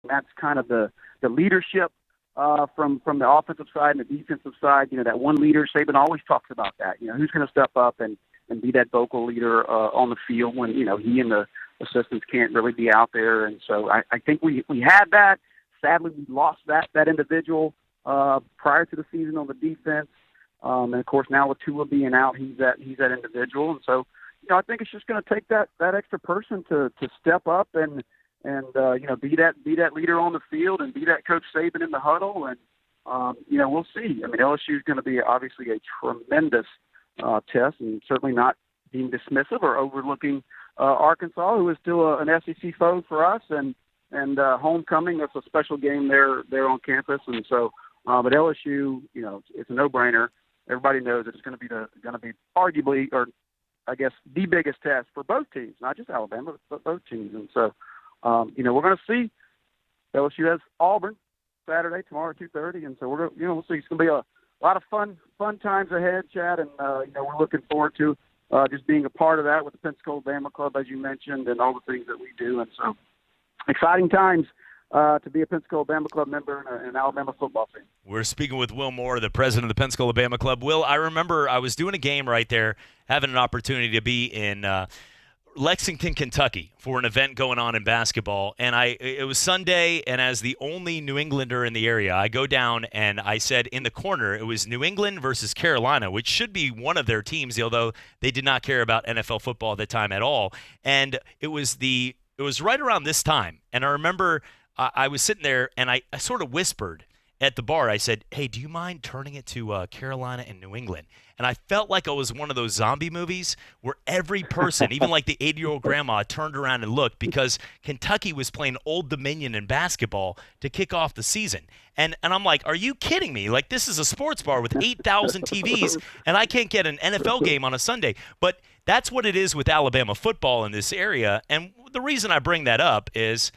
that's kind of the leadership from the offensive side and the defensive side. That one leader, Saban always talks about that. Who's going to step up and be that vocal leader on the field when, he and the assistants can't really be out there. And so I think we had that. Sadly, we lost that individual prior to the season on the defense. And of course, now with Tua being out, he's that individual. And so, I think it's just going to take that extra person to step up and be that leader on the field and be that Coach Saban in the huddle. And we'll see. I mean, LSU is going to be obviously a tremendous test, and certainly not being dismissive or overlooking Arkansas, who is still an SEC foe for us, and homecoming. That's a special game there on campus. And so, but LSU, it's a no-brainer. Everybody knows that it's going to be arguably, or I guess, the biggest test for both teams, not just Alabama, but both teams. And so, we're going to see. LSU has Auburn Saturday, tomorrow at 2:30, and so we'll see. It's going to be a lot of fun times ahead, Chad, and we're looking forward to just being a part of that with the Pensacola Bama Club, as you mentioned, and all the things that we do. And so, exciting times to be a Pensacola Bama Club member and an Alabama football fan. We're speaking with Will Moore, the president of the Pensacola Bama Club. Will, I remember I was doing a game right there, having an opportunity to be in Lexington, Kentucky for an event going on in basketball, and it was Sunday, and as the only New Englander in the area, I go down and I said in the corner it was New England versus Carolina, which should be one of their teams, although they did not care about NFL football at the time at all. And it was right around this time, and I remember I was sitting there and I sort of whispered at the bar. I said, "Hey, do you mind turning it to Carolina and New England?" And I felt like I was one of those zombie movies where every person, even like the 80-year-old grandma, turned around and looked because Kentucky was playing Old Dominion in basketball to kick off the season. And I'm like, are you kidding me? Like, this is a sports bar with 8,000 TVs, and I can't get an NFL game on a Sunday. But that's what it is with Alabama football in this area. And the reason I bring that up is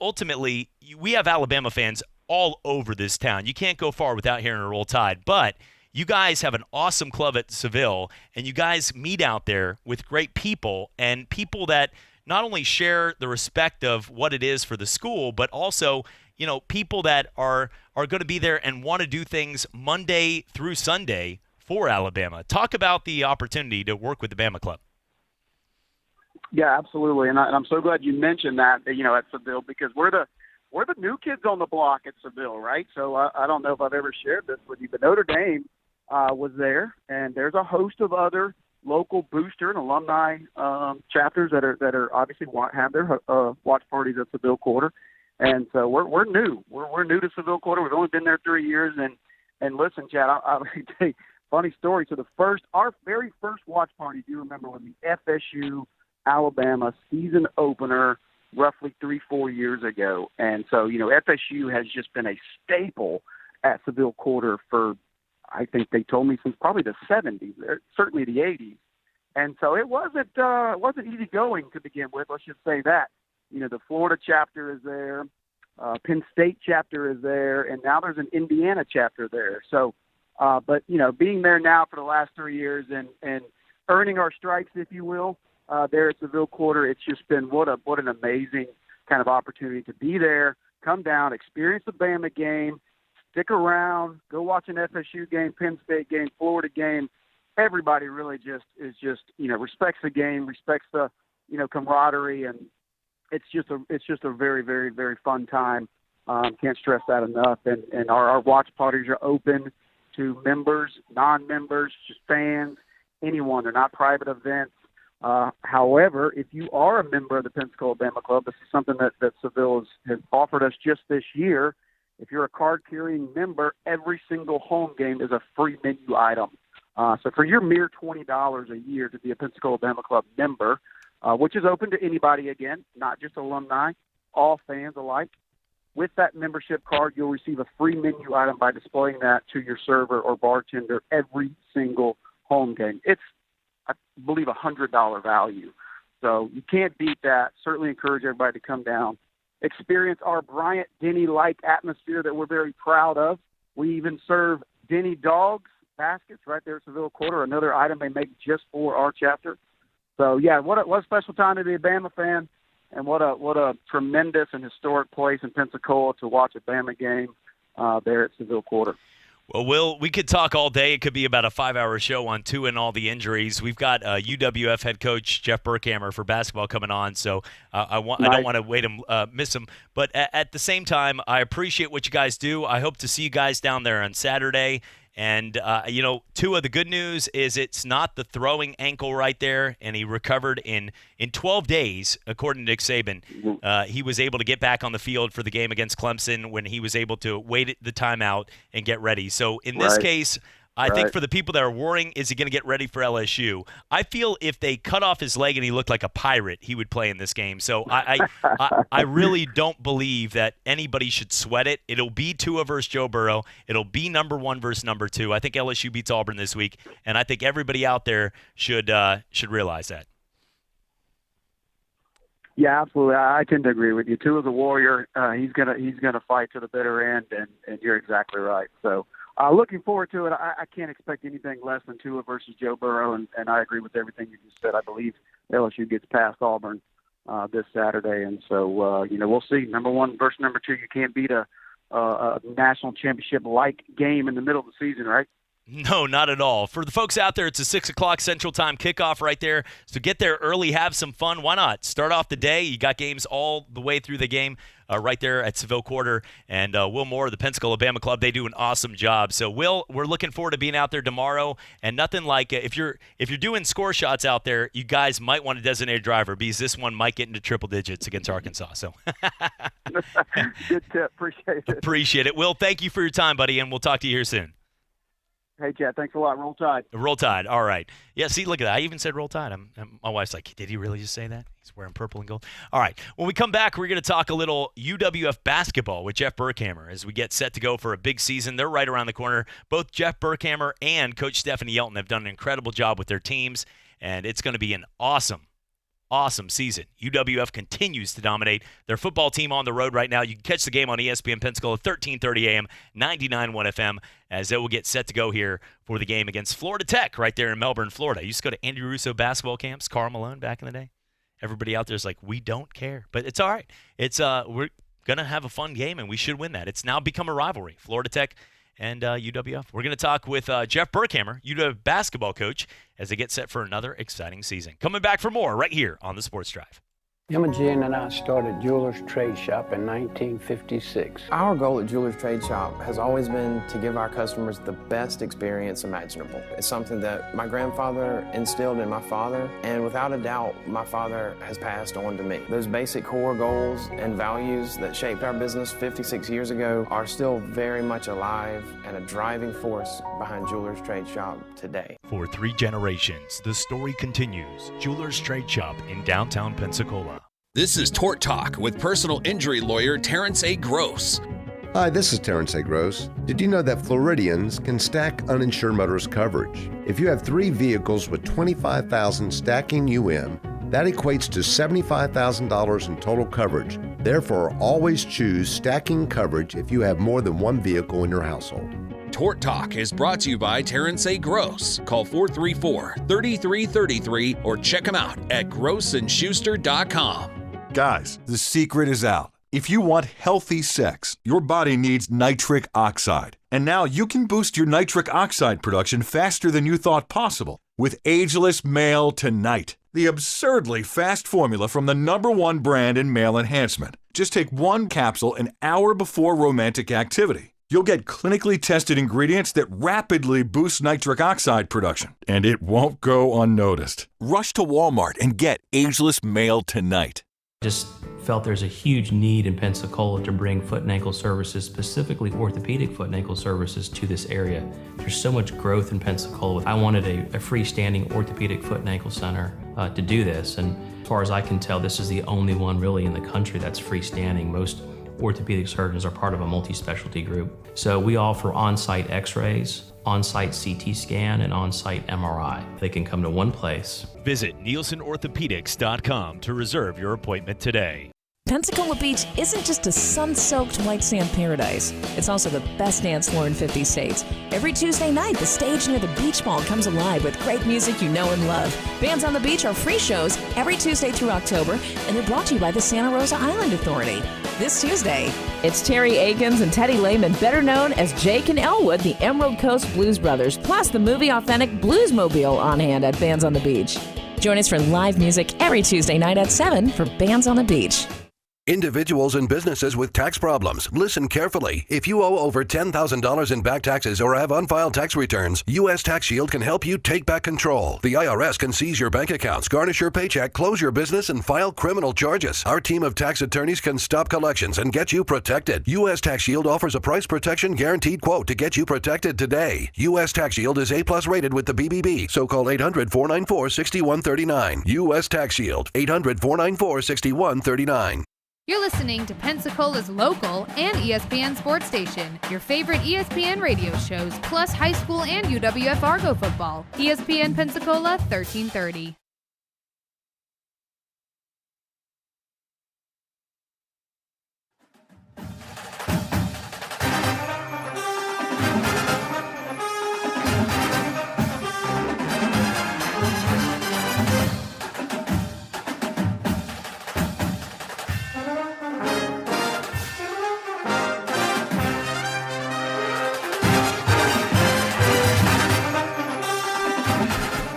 ultimately we have Alabama fans all over this town. You can't go far without hearing a Roll Tide. But you guys have an awesome club at Seville, and you guys meet out there with great people and people that not only share the respect of what it is for the school, but also, people that are going to be there and want to do things Monday through Sunday for Alabama. Talk about the opportunity to work with the Bama Club. Yeah, absolutely, and I'm so glad you mentioned that. At Seville, because we're the new kids on the block at Seville, right? So I don't know if I've ever shared this with you, but Notre Dame was there, and there's a host of other local booster and alumni chapters that are obviously have their watch parties at Seville Quarter, and so we're new. We're new to Seville Quarter. We've only been there 3 years, and listen, Chad, I'll tell you a funny story. So our very first watch party, do you remember, was the FSU Alabama season opener roughly 3-4 years ago. And so, FSU has just been a staple at Seville Quarter for, I think they told me, since probably the 70s, certainly the 80s. And so it wasn't easy going to begin with, let's just say that. The Florida chapter is there, Penn State chapter is there, and now there's an Indiana chapter there. So, but, being there now for the last 3 years and earning our stripes, if you will, there at Seville Quarter, it's just been what an amazing kind of opportunity to be there, come down, experience the Bama game, stick around, go watch an FSU game, Penn State game, Florida game. Everybody really just respects the game, respects the camaraderie, and it's just a very, very, very fun time. Can't stress that enough. And our watch parties are open to members, non-members, just fans, anyone. They're not private events. However, if you are a member of the Pensacola Bama Club, this is something that Seville has offered us just this year. If you're a card-carrying member, every single home game is a free menu item. So for your mere $20 a year to be a Pensacola Bama Club member, which is open to anybody, again, not just alumni, all fans alike, with that membership card, you'll receive a free menu item by displaying that to your server or bartender every single home game. It's, I believe, $100 value. So you can't beat that. Certainly encourage everybody to come down, experience our Bryant Denny-like atmosphere that we're very proud of. We even serve Denny Dogs baskets right there at Seville Quarter, another item they make just for our chapter. So, yeah, what a special time to be a Bama fan. And what a tremendous and historic place in Pensacola to watch a Bama game there at Seville Quarter. Well, we could talk all day. It could be about a 5-hour show on Tua and all the injuries. We've got UWF head coach Jeff Burkhammer for basketball coming on, so I don't want to miss him. But at the same time, I appreciate what you guys do. I hope to see you guys down there on Saturday. And, Tua, the good news is it's not the throwing ankle right there, and he recovered in 12 days, according to Nick Saban. He was able to get back on the field for the game against Clemson when he was able to wait the timeout and get ready. So in this case, I think for the people that are worrying, is he going to get ready for LSU? I feel if they cut off his leg and he looked like a pirate, he would play in this game. So I really don't believe that anybody should sweat it. It'll be Tua versus Joe Burrow. It'll be number 1 versus number 2. I think LSU beats Auburn this week, and I think everybody out there should realize that. Yeah, absolutely. I tend to agree with you. Tua's a warrior. He's gonna fight to the bitter end, and you're exactly right. So. Looking forward to it. I can't expect anything less than Tua versus Joe Burrow, and I agree with everything you just said. I believe LSU gets past Auburn this Saturday, and so we'll see. Number 1 versus number 2. You can't beat a national championship-like game in the middle of the season, right? No, not at all. For the folks out there, it's a 6 o'clock Central Time kickoff right there. So get there early, have some fun. Why not? Start off the day. You got games all the way through the game right there at Seville Quarter. And Will Moore, the Pensacola Bama Club, they do an awesome job. So, Will, we're looking forward to being out there tomorrow. And nothing like if you're doing score shots out there, you guys might want a designated driver because this one might get into triple digits against Arkansas. So, good tip. Appreciate it. Appreciate it. Will, thank you for your time, buddy, and we'll talk to you here soon. Hey, Chad, thanks a lot. Roll Tide. Roll Tide. All right. Yeah, see, look at that. I even said Roll Tide. My wife's like, did he really just say that? He's wearing purple and gold. All right. When we come back, we're going to talk a little UWF basketball with Jeff Burkhammer as we get set to go for a big season. They're right around the corner. Both Jeff Burkhammer and Coach Stephanie Yelton have done an incredible job with their teams, and it's going to be an awesome season. UWF continues to dominate their football team on the road right now. You can catch the game on ESPN Pensacola 1330 AM, 99.1 FM, as they will get set to go here for the game against Florida Tech right there in Melbourne, Florida. I used to go to Andy Russo basketball camps, Karl Malone back in the day. Everybody out there is like, we don't care. But it's all right. It's we're going to have a fun game, and we should win that. It's now become a rivalry, Florida Tech and UWF. We're going to talk with Jeff Burkhammer, UWF basketball coach, as they get set for another exciting season. Coming back for more right here on the Sports Drive. Imogen and I started Jewelers Trade Shop in 1956. Our goal at Jewelers Trade Shop has always been to give our customers the best experience imaginable. It's something that my grandfather instilled in my father, and without a doubt, my father has passed on to me. Those basic core goals and values that shaped our business 56 years ago are still very much alive and a driving force behind Jewelers Trade Shop today. For 3 generations, the story continues. Jewelers Trade Shop in downtown Pensacola. This is Tort Talk with personal injury lawyer Terrence A. Gross. Hi, this is Terrence A. Gross. Did you know that Floridians can stack uninsured motorist coverage? If you have 3 vehicles with 25,000 stacking that equates to $75,000 in total coverage. Therefore, always choose stacking coverage if you have more than 1 vehicle in your household. Tort Talk is brought to you by Terrence A. Gross. Call 434-3333 or check him out at grossandschuster.com. Guys, the secret is out. If you want healthy sex, your body needs nitric oxide. And now you can boost your nitric oxide production faster than you thought possible with Ageless Male Tonight, the absurdly fast formula from the #1 brand in male enhancement. Just take 1 capsule an hour before romantic activity. You'll get clinically tested ingredients that rapidly boost nitric oxide production, and it won't go unnoticed. Rush to Walmart and get Ageless Male Tonight. Just felt there's a huge need in Pensacola to bring foot and ankle services, specifically orthopedic foot and ankle services, to this area. There's so much growth in Pensacola. I wanted a freestanding orthopedic foot and ankle center to do this, and as far as I can tell, this is the only one really in the country that's freestanding. Most orthopedic surgeons are part of a multi-specialty group. So we offer on-site x-rays, on-site CT scan, and on-site MRI. They can come to one place. Visit NielsenOrthopedics.com to reserve your appointment today. Pensacola Beach isn't just a sun-soaked white sand paradise. It's also the best dance floor in 50 states. Every Tuesday night, the stage near the beach ball comes alive with great music you know and love. Bands on the Beach are free shows every Tuesday through October, and they're brought to you by the Santa Rosa Island Authority. This Tuesday, it's Terry Akins and Teddy Lehman, better known as Jake and Elwood, the Emerald Coast Blues Brothers, plus the movie Authentic Bluesmobile on hand at Bands on the Beach. Join us for live music every Tuesday night at 7 for Bands on the Beach. Individuals and businesses with tax problems, listen carefully. If you owe over $10,000 in back taxes or have unfiled tax returns, U.S. Tax Shield can help you take back control. The IRS can seize your bank accounts, garnish your paycheck, close your business, and file criminal charges. Our team of tax attorneys can stop collections and get you protected. U.S. Tax Shield offers a price protection guaranteed quote to get you protected today. U.S. Tax Shield is A+ rated with the BBB, so call 800-494-6139. U.S. Tax Shield, 800-494-6139. You're listening to Pensacola's local and ESPN sports station. Your favorite ESPN radio shows, plus high school and UWF Argo football. ESPN Pensacola 1330.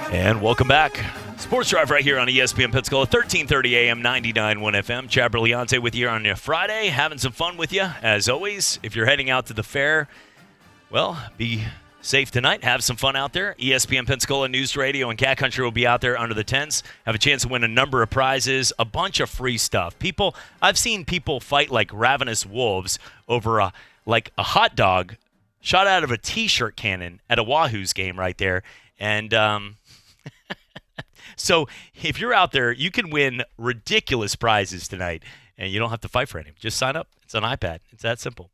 And welcome back. Sports Drive right here on ESPN Pensacola, 1330 AM, 99.1 FM. Chad Berliante with you on your Friday, having some fun with you, as always. If you're heading out to the fair, well, be safe tonight. Have some fun out there. ESPN Pensacola News Radio and Cat Country will be out there under the tents. Have a chance to win a number of prizes, a bunch of free stuff. I've seen people fight like ravenous wolves over a hot dog shot out of a T-shirt cannon at a Wahoo's game right there. And so if you're out there, you can win ridiculous prizes tonight, and you don't have to fight for any. Just sign up. It's an iPad. It's that simple.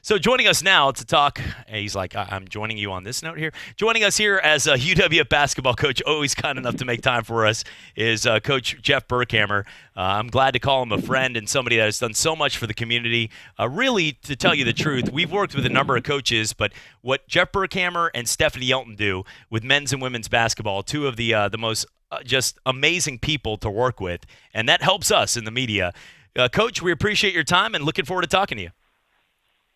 So joining us now to talk, he's like, I'm joining you on this note here. Joining us here as a UWF basketball coach, always kind enough to make time for us, is Coach Jeff Burkhammer. I'm glad to call him a friend and somebody that has done so much for the community. Really, to tell you the truth, we've worked with a number of coaches, but what Jeff Burkhammer and Stephanie Yelton do with men's and women's basketball, two of the most just amazing people to work with, and that helps us in the media. Coach, we appreciate your time and looking forward to talking to you.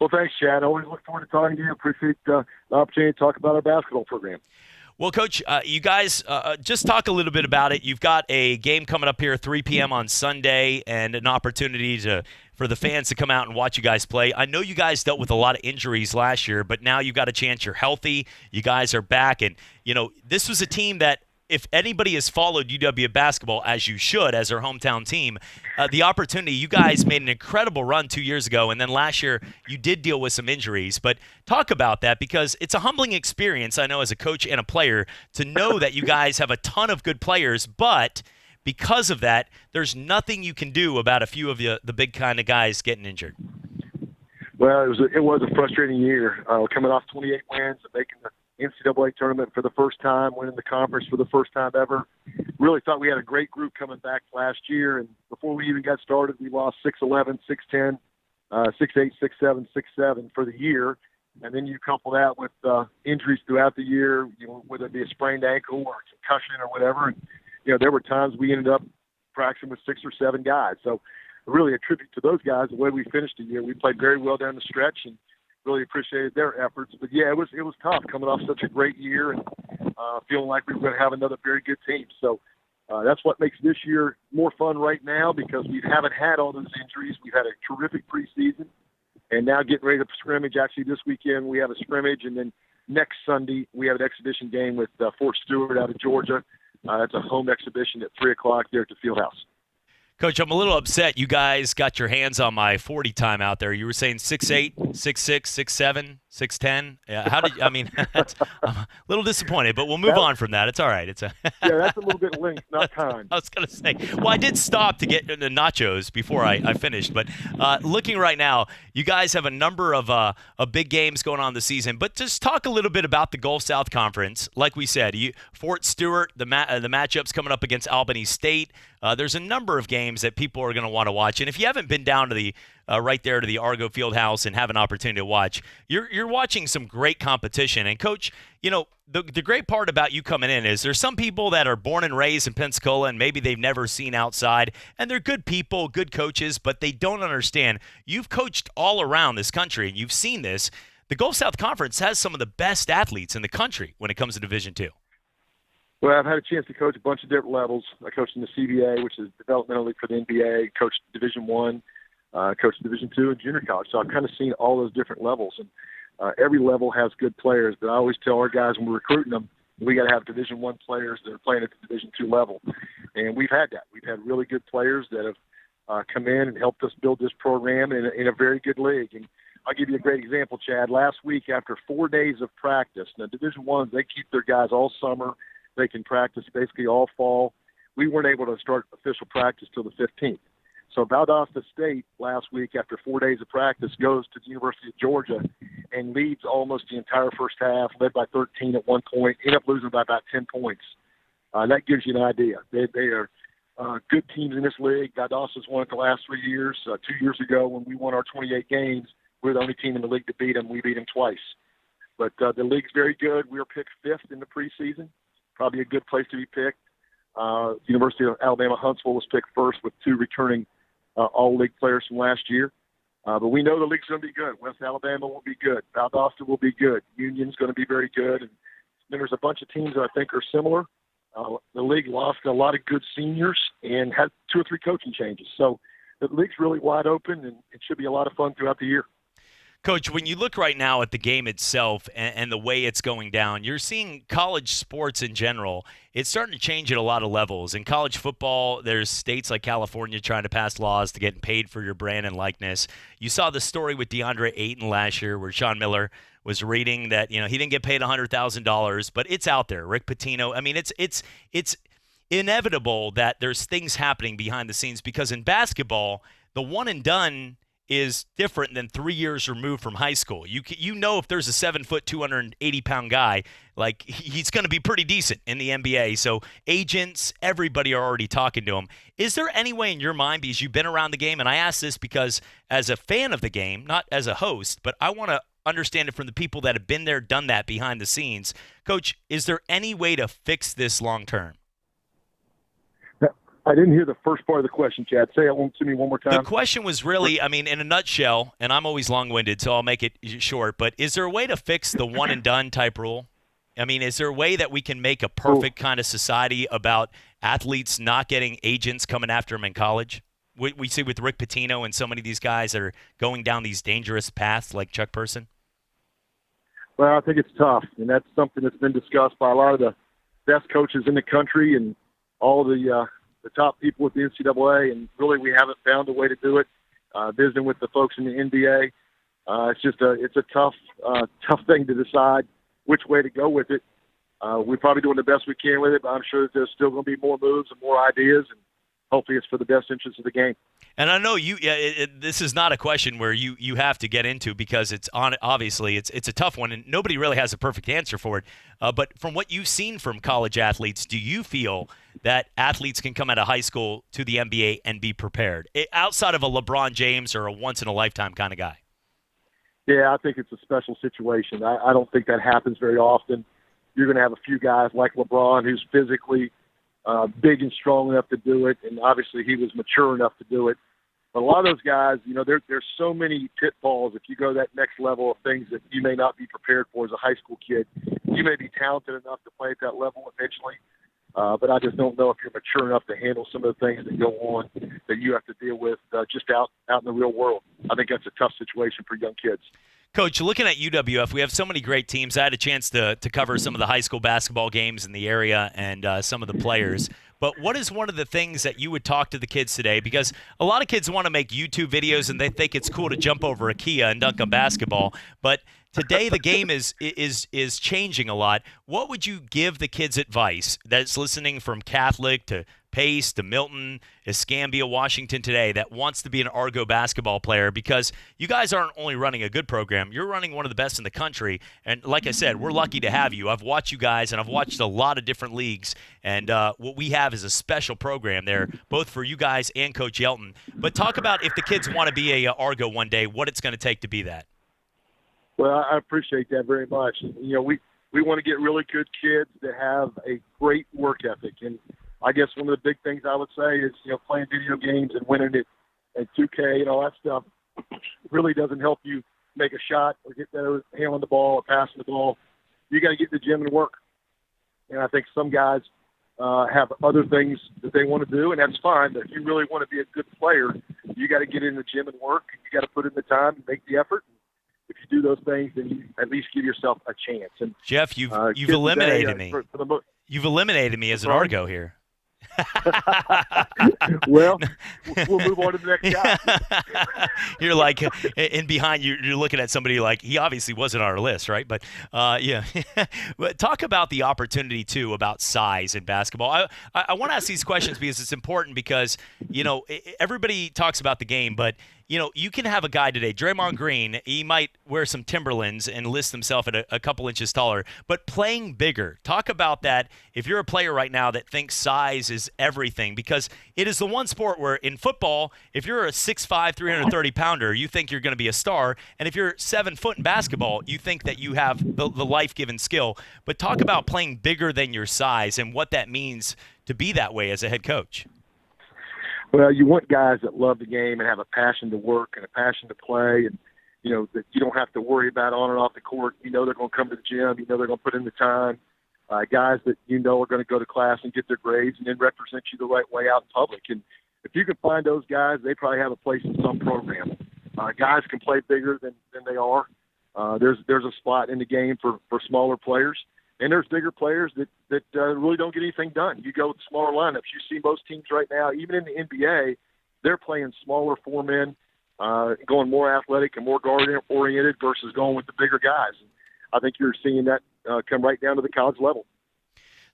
Well, thanks, Chad. Always look forward to talking to you. Appreciate the opportunity to talk about our basketball program. Well, Coach, you guys just talk a little bit about it. You've got a game coming up here 3 p.m. on Sunday and an opportunity for the fans to come out and watch you guys play. I know you guys dealt with a lot of injuries last year, but now you've got a chance. You're healthy. You guys are back. And, this was a team that, if anybody has followed UW basketball, as you should, as our hometown team, the opportunity, you guys made an incredible run 2 years ago, and then last year you did deal with some injuries. But talk about that, because it's a humbling experience, I know, as a coach and a player, to know that you guys have a ton of good players, but because of that, there's nothing you can do about a few of the big kind of guys getting injured. Well, it was a frustrating year, coming off 28 wins and making the NCAA tournament for the first time, winning the conference for the first time ever. Really thought we had a great group coming back last year, and before we even got started, we lost 6-11, 6-10, 6-8, 6-7, 6-7 for the year. And then you couple that with injuries throughout the year, whether it be a sprained ankle or a concussion or whatever. And, there were times we ended up practicing with 6 or 7 guys. So really a tribute to those guys, the way we finished the year. We played very well down the stretch and really appreciated their efforts. But, yeah, it was tough coming off such a great year and feeling like we were going to have another very good team. So that's what makes this year more fun right now, because we haven't had all those injuries. We've had a terrific preseason, and now getting ready to scrimmage. Actually, this weekend we have a scrimmage, and then next Sunday we have an exhibition game with Fort Stewart out of Georgia. It's a home exhibition at 3 o'clock there at the Fieldhouse. Coach, I'm a little upset. You guys got your hands on my 40 time out there. You were saying 6'8", 6'6", 6'7", 6'10"? Yeah, I'm a little disappointed, but we'll move on from that. It's all right. Yeah, that's a little bit length, not time. I was going to say, well, I did stop to get the nachos before I finished. But looking right now, you guys have a number of big games going on this season. But just talk a little bit about the Gulf South Conference. Like we said, Fort Stewart, the matchups coming up against Albany State. There's a number of games that people are going to want to watch. And if you haven't been down to the right there to the Argo Fieldhouse and have an opportunity to watch, you're watching some great competition. And, Coach, the great part about you coming in is there's some people that are born and raised in Pensacola and maybe they've never seen outside, and they're good people, good coaches, but they don't understand. You've coached all around this country, and you've seen this. The Gulf South Conference has some of the best athletes in the country when it comes to Division II. Well, I've had a chance to coach a bunch of different levels. I coached in the CBA, which is developmental league for the NBA, coached Division I, coached Division II and junior college. So I've kind of seen all those different levels. And every level has good players, but I always tell our guys when we're recruiting them, we got to have Division I players that are playing at the Division II level. And we've had that. We've had really good players that have come in and helped us build this program in a very good league. And I'll give you a great example, Chad. Last week, after 4 days of practice, now Division I, they keep their guys all summer. They can practice basically all fall. We weren't able to start official practice till the 15th. So Valdosta State last week, after 4 days of practice, goes to the University of Georgia and leads almost the entire first half, led by 13 at one point, ended up losing by about 10 points. That gives you an idea. They are good teams in this league. Valdosta's won it the last 3 years. 2 years ago when we won our 28 games, we were the only team in the league to beat them. We beat them twice. But the league's very good. We were picked 5th in the preseason. Probably a good place to be picked. University of Alabama Huntsville was picked first with 2 returning all-league players from last year. But we know the league's going to be good. West Alabama will be good. Valdosta will be good. Union's going to be very good. And then there's a bunch of teams that I think are similar. The league lost a lot of good seniors and had 2 or 3 coaching changes. So the league's really wide open, and it should be a lot of fun throughout the year. Coach, when you look right now at the game itself and the way it's going down, you're seeing college sports in general. It's starting to change at a lot of levels. In college football, there's states like California trying to pass laws to get paid for your brand and likeness. You saw the story with DeAndre Ayton last year where Sean Miller was reading that, he didn't get paid $100,000, but it's out there. Rick Pitino. I mean, it's inevitable that there's things happening behind the scenes because in basketball, the one and done is different than 3 years removed from high school. You know if there's a 7-foot, 280-pound guy, like he's going to be pretty decent in the NBA. So agents, everybody are already talking to him. Is there any way in your mind, because you've been around the game, and I ask this because as a fan of the game, not as a host, but I want to understand it from the people that have been there, done that behind the scenes. Coach, is there any way to fix this long term? I didn't hear the first part of the question, Chad. Say it to me one more time. The question was really, in a nutshell, and I'm always long-winded, so I'll make it short, but is there a way to fix the one-and-done type rule? Is there a way that we can make a perfect kind of society about athletes not getting agents coming after them in college? We see with Rick Pitino and so many of these guys that are going down these dangerous paths like Chuck Person. Well, I think it's tough, and that's something that's been discussed by a lot of the best coaches in the country and all the top people with the NCAA, and really we haven't found a way to do it. Visiting with the folks in the NBA, it's a tough thing to decide which way to go with it. We're probably doing the best we can with it, but I'm sure that there's still going to be more moves and more ideas, and hopefully it's for the best interest of the game. And I know this is not a question where you have to get into because obviously it's a tough one and nobody really has a perfect answer for it. But from what you've seen from college athletes, do you feel that athletes can come out of high school to the NBA and be prepared outside of a LeBron James or a once-in-a-lifetime kind of guy? Yeah, I think it's a special situation. I don't think that happens very often. You're going to have a few guys like LeBron who's physically big and strong enough to do it, and obviously he was mature enough to do it. But a lot of those guys, there's so many pitfalls if you go that next level of things that you may not be prepared for as a high school kid. You may be talented enough to play at that level eventually, but I just don't know if you're mature enough to handle some of the things that go on that you have to deal with just out in the real world. I think that's a tough situation for young kids. Coach, looking at UWF, we have so many great teams. I had a chance to cover some of the high school basketball games in the area and some of the players. But what is one of the things that you would talk to the kids today? Because a lot of kids want to make YouTube videos and they think it's cool to jump over a Kia and dunk a basketball. But today the game is changing a lot. What would you give the kids advice that's listening from Catholic to Pace to Milton, Escambia, Washington today that wants to be an Argo basketball player? Because you guys aren't only running a good program, you're running one of the best in the country. And like I said, we're lucky to have you. I've watched you guys, and I've watched a lot of different leagues. And what we have is a special program there, both for you guys and Coach Yelton. But talk about if the kids want to be a Argo one day, what it's going to take to be that. Well, I appreciate that very much. You know, we want to get really good kids that have a great work ethic. And I guess one of the big things I would say is, you know, playing video games and winning it and 2K and all that stuff really doesn't help you make a shot or get better at handling the ball or passing the ball. You got to get in the gym and work. And I think some guys have other things that they want to do, and that's fine. But if you really want to be a good player, you got to get in the gym and work. You got to put in the time and make the effort. If you do those things, then you at least give yourself a chance. And Jeff, you've eliminated today, me. You've eliminated me as an Argo here. Well, we'll move on to the next guy. You're like, in behind you, you're looking at somebody like, he obviously wasn't on our list, right? But yeah. But talk about the opportunity too about size in basketball. I want to ask these questions because it's important because, you know, everybody talks about the game, but you know, you can have a guy today, Draymond Green, he might wear some Timberlands and list himself at a couple inches taller, but playing bigger. Talk about that if you're a player right now that thinks size is everything, because it is the one sport where in football, if you're a 6'5", 330-pounder, you think you're going to be a star, and if you're 7 foot in basketball, you think that you have the life-given skill. But talk about playing bigger than your size and what that means to be that way as a head coach. Well, you want guys that love the game and have a passion to work and a passion to play, and you know that you don't have to worry about on and off the court. You know they're going to come to the gym. You know they're going to put in the time. Guys that you know are going to go to class and get their grades and then represent you the right way out in public. And if you can find those guys, they probably have a place in some program. Guys can play bigger than they are. There's a spot in the game for smaller players. And there's bigger players that really don't get anything done. You go with smaller lineups. You see most teams right now, even in the NBA, they're playing smaller four-men, going more athletic and more guard-oriented versus going with the bigger guys. And I think you're seeing that come right down to the college level.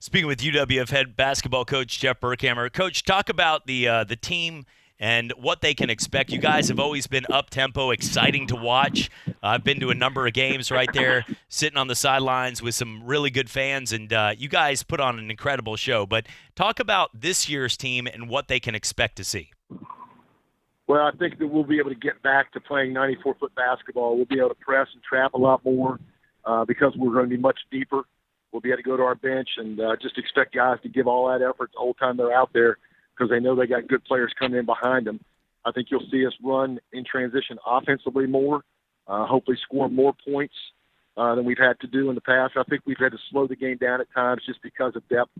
Speaking with UWF head basketball coach Jeff Berkhammer. Coach, talk about the team and what they can expect. You guys have always been up-tempo, exciting to watch. I've been to a number of games right there, sitting on the sidelines with some really good fans, and you guys put on an incredible show. But talk about this year's team and what they can expect to see. Well, I think that we'll be able to get back to playing 94-foot basketball. We'll be able to press and trap a lot more because we're going to be much deeper. We'll be able to go to our bench and just expect guys to give all that effort the whole time they're out there, because they know they got good players coming in behind them. I think you'll see us run in transition offensively more, hopefully score more points than we've had to do in the past. I think we've had to slow the game down at times just because of depth,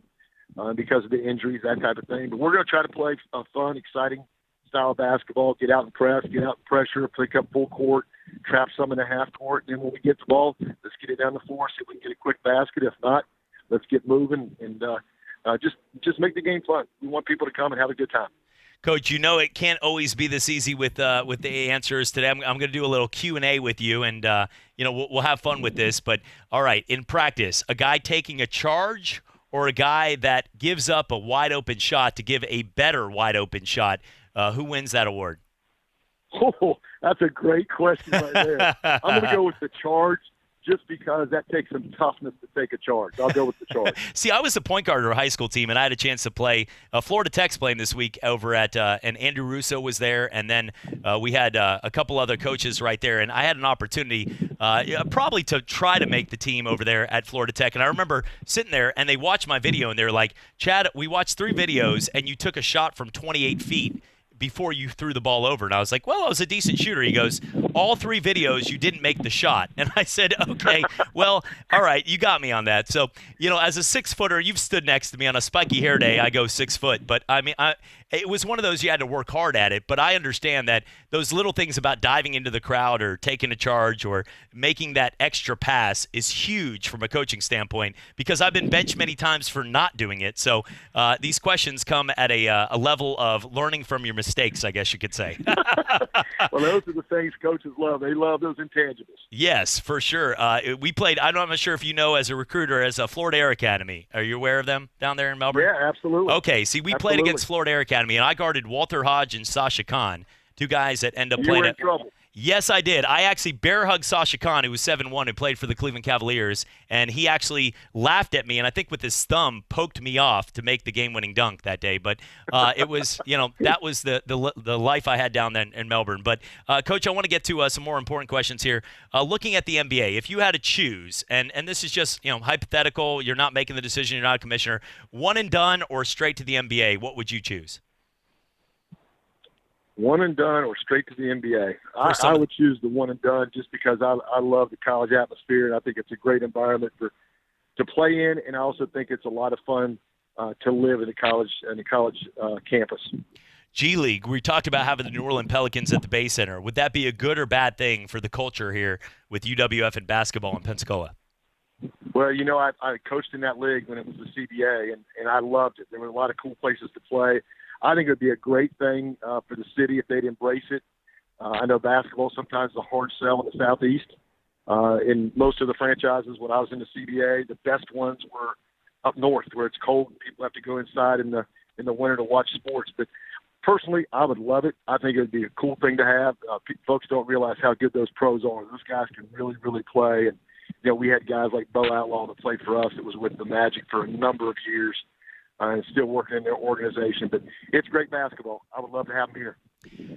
because of the injuries, that type of thing. But we're going to try to play a fun, exciting style of basketball, get out and press, get out and pressure, pick up full court, trap some in the half court, and then when we get the ball, let's get it down the floor, see if we can get a quick basket. If not, let's get moving and just make the game fun. We want people to come and have a good time. Coach, you know it can't always be this easy with the answers today. I'm going to do a little Q&A with you, and we'll have fun with this. But all right, in practice, a guy taking a charge or a guy that gives up a wide open shot to give a better wide open shot, who wins that award? Oh, that's a great question right there. I'm going to go with the charge, just because that takes some toughness to take a charge. I'll go with the charge. See, I was the point guard of our high school team, and I had a chance to play. Florida Tech's playing this week over at and Andrew Russo was there, and then we had a couple other coaches right there, and I had an opportunity probably to try to make the team over there at Florida Tech. And I remember sitting there, and they watched my video, and they were like, Chad, we watched 3 videos, and you took a shot from 28 feet before you threw the ball over. And I was like, well, I was a decent shooter. He goes, all 3 videos, you didn't make the shot. And I said, okay, well, all right, you got me on that. So, as a 6-footer, you've stood next to me on a spiky hair day. I go 6 foot. But, I mean, it was one of those you had to work hard at it. But I understand that those little things about diving into the crowd or taking a charge or making that extra pass is huge from a coaching standpoint, because I've been benched many times for not doing it. So these questions come at a level of learning from your mistakes, I guess you could say. Well, those are the things coaches love. They love those intangibles. Yes, for sure. We played, I'm not sure if you know as a recruiter, as a Florida Air Academy. Are you aware of them down there in Melbourne? Yeah, absolutely. Okay, see, we played against Florida Air Academy, and I guarded Walter Hodge and Sasha Khan, two guys that end up playing. You were in trouble. Yes, I did. I actually bear hugged Sasha Khan, who was 7'1", who played for the Cleveland Cavaliers, and he actually laughed at me, and I think with his thumb poked me off to make the game-winning dunk that day. But it was, that was the life I had down there in Melbourne. But, Coach, I want to get to some more important questions here. Looking at the NBA, if you had to choose, and this is just, hypothetical, you're not making the decision, you're not a commissioner, one and done or straight to the NBA, what would you choose? One and done or straight to the NBA? I would choose the one and done just because I love the college atmosphere, and I think it's a great environment to play in, and I also think it's a lot of fun to live in a college campus. G League, we talked about having the New Orleans Pelicans at the Bay Center. Would that be a good or bad thing for the culture here with UWF and basketball in Pensacola? Well, I coached in that league when it was the CBA, and I loved it. There were a lot of cool places to play. I think it would be a great thing for the city if they'd embrace it. I know basketball sometimes is a hard sell in the Southeast. In most of the franchises, when I was in the CBA, the best ones were up north where it's cold and people have to go inside in the winter to watch sports. But personally, I would love it. I think it would be a cool thing to have. Folks don't realize how good those pros are. Those guys can really, really play. And, we had guys like Bo Outlaw that played for us that was with the Magic for a number of years. And still working in their organization. But it's great basketball. I would love to have them here.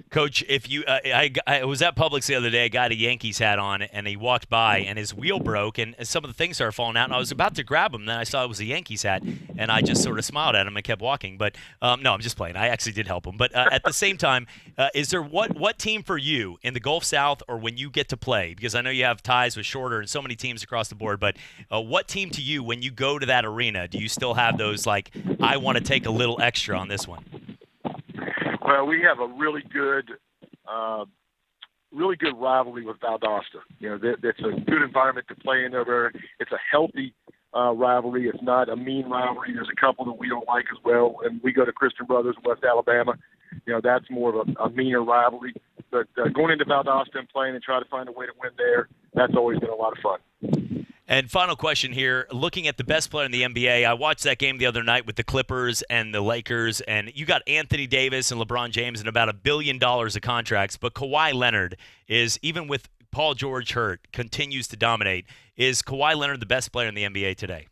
Coach, if you, I was at Publix the other day. I got a Yankees hat on, and he walked by, and his wheel broke, and some of the things started falling out. And I was about to grab him, then I saw it was a Yankees hat, and I just sort of smiled at him and kept walking. But no, I'm just playing. I actually did help him. But at the same time, is there what team for you in the Gulf South, or when you get to play? Because I know you have ties with Shorter and so many teams across the board. But what team to you, when you go to that arena, do you still have those I want to take a little extra on this one? Well, we have a really good rivalry with Valdosta. It's a good environment to play in over. It's a healthy rivalry. It's not a mean rivalry. There's a couple that we don't like as well, and we go to Christian Brothers in West Alabama. That's more of a meaner rivalry. But going into Valdosta and playing and trying to find a way to win there, that's always been a lot of fun. And final question here, looking at the best player in the NBA, I watched that game the other night with the Clippers and the Lakers, and you got Anthony Davis and LeBron James and about $1 billion of contracts, but Kawhi Leonard is, even with Paul George hurt, continues to dominate. Is Kawhi Leonard the best player in the NBA today?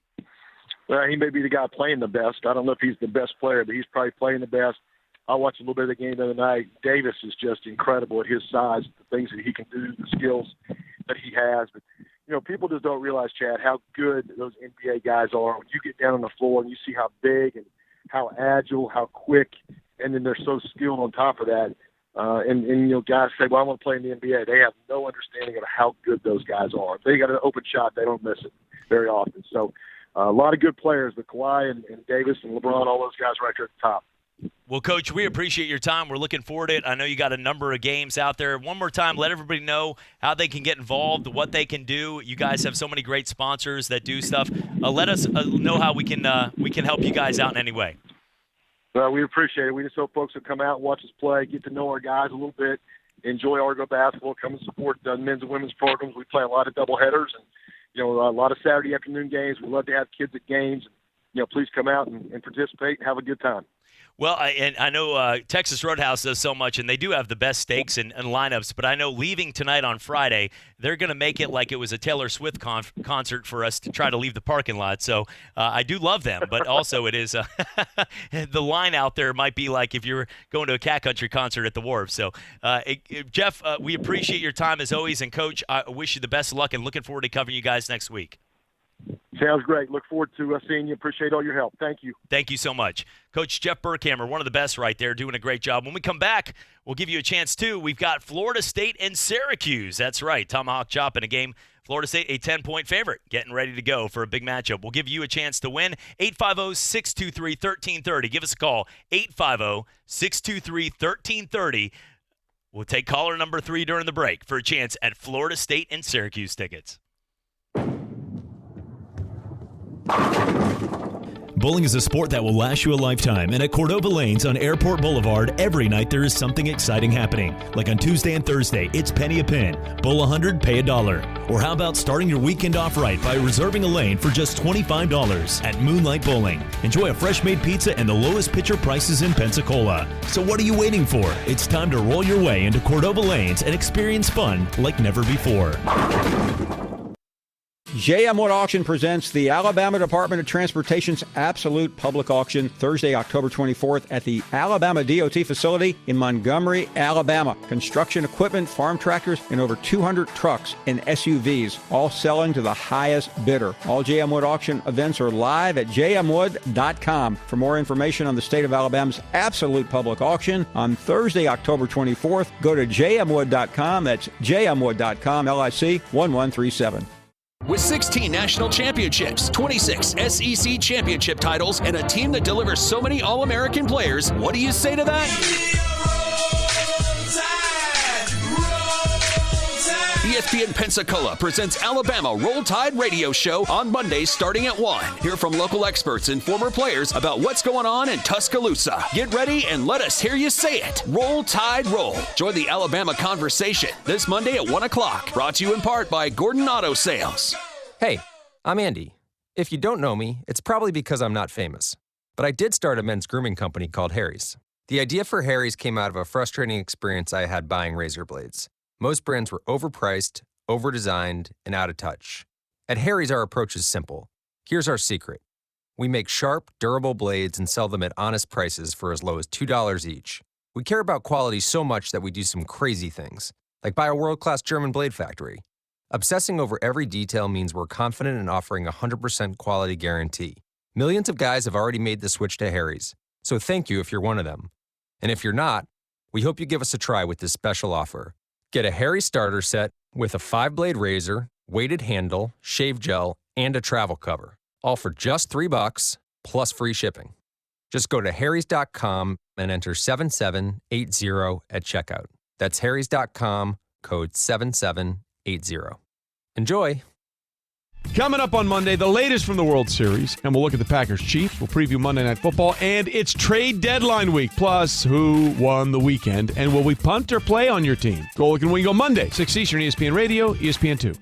Well, he may be the guy playing the best. I don't know if he's the best player, but he's probably playing the best. I watched a little bit of the game the other night. Davis is just incredible at his size, the things that he can do, the skills that he has. But people just don't realize, Chad, how good those NBA guys are. When you get down on the floor and you see how big and how agile, how quick, and then they're so skilled on top of that. And guys say, well, I want to play in the NBA. They have no understanding of how good those guys are. If they got an open shot, they don't miss it very often. So a lot of good players, but Kawhi and Davis and LeBron, all those guys right there at the top. Well, Coach, we appreciate your time. We're looking forward to it. I know you got a number of games out there. One more time, let everybody know how they can get involved, what they can do. You guys have so many great sponsors that do stuff. Let us know how we can help you guys out in any way. Well, we appreciate it. We just hope folks will come out and watch us play, get to know our guys a little bit, enjoy Argo basketball, come and support the men's and women's programs. We play a lot of doubleheaders and a lot of Saturday afternoon games. We love to have kids at games. Please come out and participate and have a good time. Well, I know Texas Roadhouse does so much, and they do have the best steaks and lineups, but I know leaving tonight on Friday, they're going to make it like it was a Taylor Swift concert for us to try to leave the parking lot. So I do love them, but also it is the line out there might be like if you're going to a Cat Country concert at the Wharf. So, Jeff, we appreciate your time as always, and Coach, I wish you the best of luck and looking forward to covering you guys next week. Sounds great. Look forward to seeing you. Appreciate all your help. Thank you. Thank you so much. Coach Jeff Burkhammer, one of the best right there, doing a great job. When we come back, we'll give you a chance, too. We've got Florida State and Syracuse. That's right. Tomahawk Chop in a game. Florida State, a 10-point favorite, getting ready to go for a big matchup. We'll give you a chance to win. 850-623-1330. Give us a call, 850-623-1330. We'll take caller number 3 during the break for a chance at Florida State and Syracuse tickets. Bowling is a sport that will last you a lifetime, and at Cordova Lanes on Airport Boulevard, every night there is something exciting happening. Like on Tuesday and Thursday, it's penny a pin. Bowl 100, pay $1. Or how about starting your weekend off right by reserving a lane for just $25 at Moonlight Bowling. Enjoy a fresh-made pizza and the lowest pitcher prices in Pensacola. So what are you waiting for? It's time to roll your way into Cordova Lanes and experience fun like never before. J.M. Wood Auction presents the Alabama Department of Transportation's Absolute Public Auction Thursday, October 24th at the Alabama DOT facility in Montgomery, Alabama. Construction equipment, farm tractors, and over 200 trucks and SUVs, all selling to the highest bidder. All J.M. Wood Auction events are live at jmwood.com. For more information on the state of Alabama's Absolute Public Auction on Thursday, October 24th, go to jmwood.com. That's jmwood.com, LIC 1137. With 16 national championships, 26 SEC championship titles, and a team that delivers so many All-American players, what do you say to that? ESPN Pensacola presents Alabama Roll Tide Radio Show on Mondays starting at 1. Hear from local experts and former players about what's going on in Tuscaloosa. Get ready and let us hear you say it. Roll Tide Roll. Join the Alabama conversation this Monday at 1 o'clock. Brought to you in part by Gordon Auto Sales. Hey, I'm Andy. If you don't know me, it's probably because I'm not famous. But I did start a men's grooming company called Harry's. The idea for Harry's came out of a frustrating experience I had buying razor blades. Most brands were overpriced, overdesigned, and out of touch. At Harry's, our approach is simple. Here's our secret. We make sharp, durable blades and sell them at honest prices for as low as $2 each. We care about quality so much that we do some crazy things, like buy a world-class German blade factory. Obsessing over every detail means we're confident in offering a 100% quality guarantee. Millions of guys have already made the switch to Harry's, so thank you if you're one of them. And if you're not, we hope you give us a try with this special offer. Get a Harry's starter set with a 5-blade razor, weighted handle, shave gel, and a travel cover. All for just $3 plus free shipping. Just go to harrys.com and enter 7780 at checkout. That's harrys.com, code 7780. Enjoy! Coming up on Monday, the latest from the World Series, and we'll look at the Packers-Chiefs. We'll preview Monday Night Football, and it's trade deadline week. Plus, who won the weekend, and will we punt or play on your team? Go Look and Win Go Monday, 6 Eastern, ESPN Radio, ESPN2.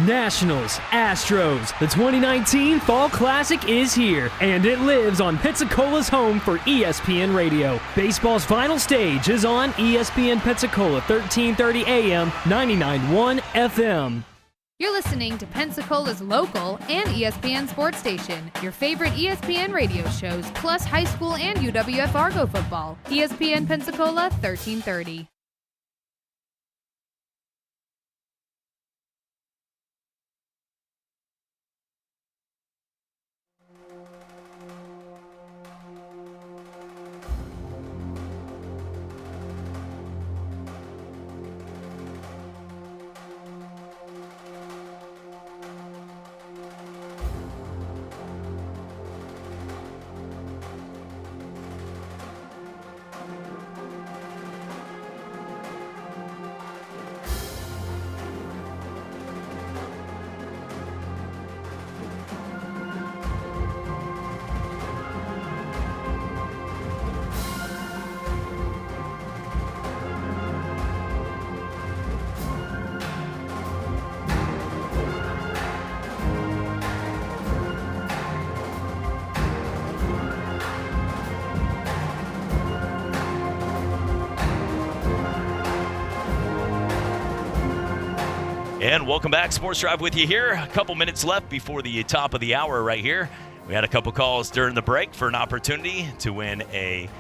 Nationals, Astros, the 2019 Fall Classic is here, and it lives on Pensacola's home for ESPN Radio. Baseball's final stage is on ESPN Pensacola, 1330 AM, 99.1 FM. You're listening to Pensacola's local and ESPN sports station. Your favorite ESPN radio shows, plus high school and UWF Argo football. ESPN Pensacola, 1330. And welcome back. Sports Drive with you here. A couple minutes left before the top of the hour right here. We had a couple calls during the break for an opportunity to win a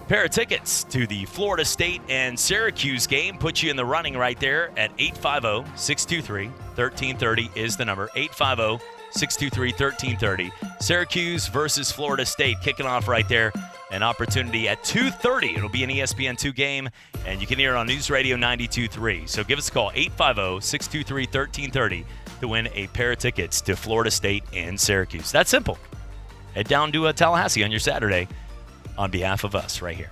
pair of tickets to the Florida State and Syracuse game. Put you in the running right there at 850-623-1330 is the number. 850-623-1330. Syracuse versus Florida State kicking off right there an opportunity at 2:30. It'll be an ESPN2 game, and you can hear it on News Radio 92.3. So give us a call, 850-623-1330, to win a pair of tickets to Florida State and Syracuse. That's simple. Head down to Tallahassee on your Saturday on behalf of us right here.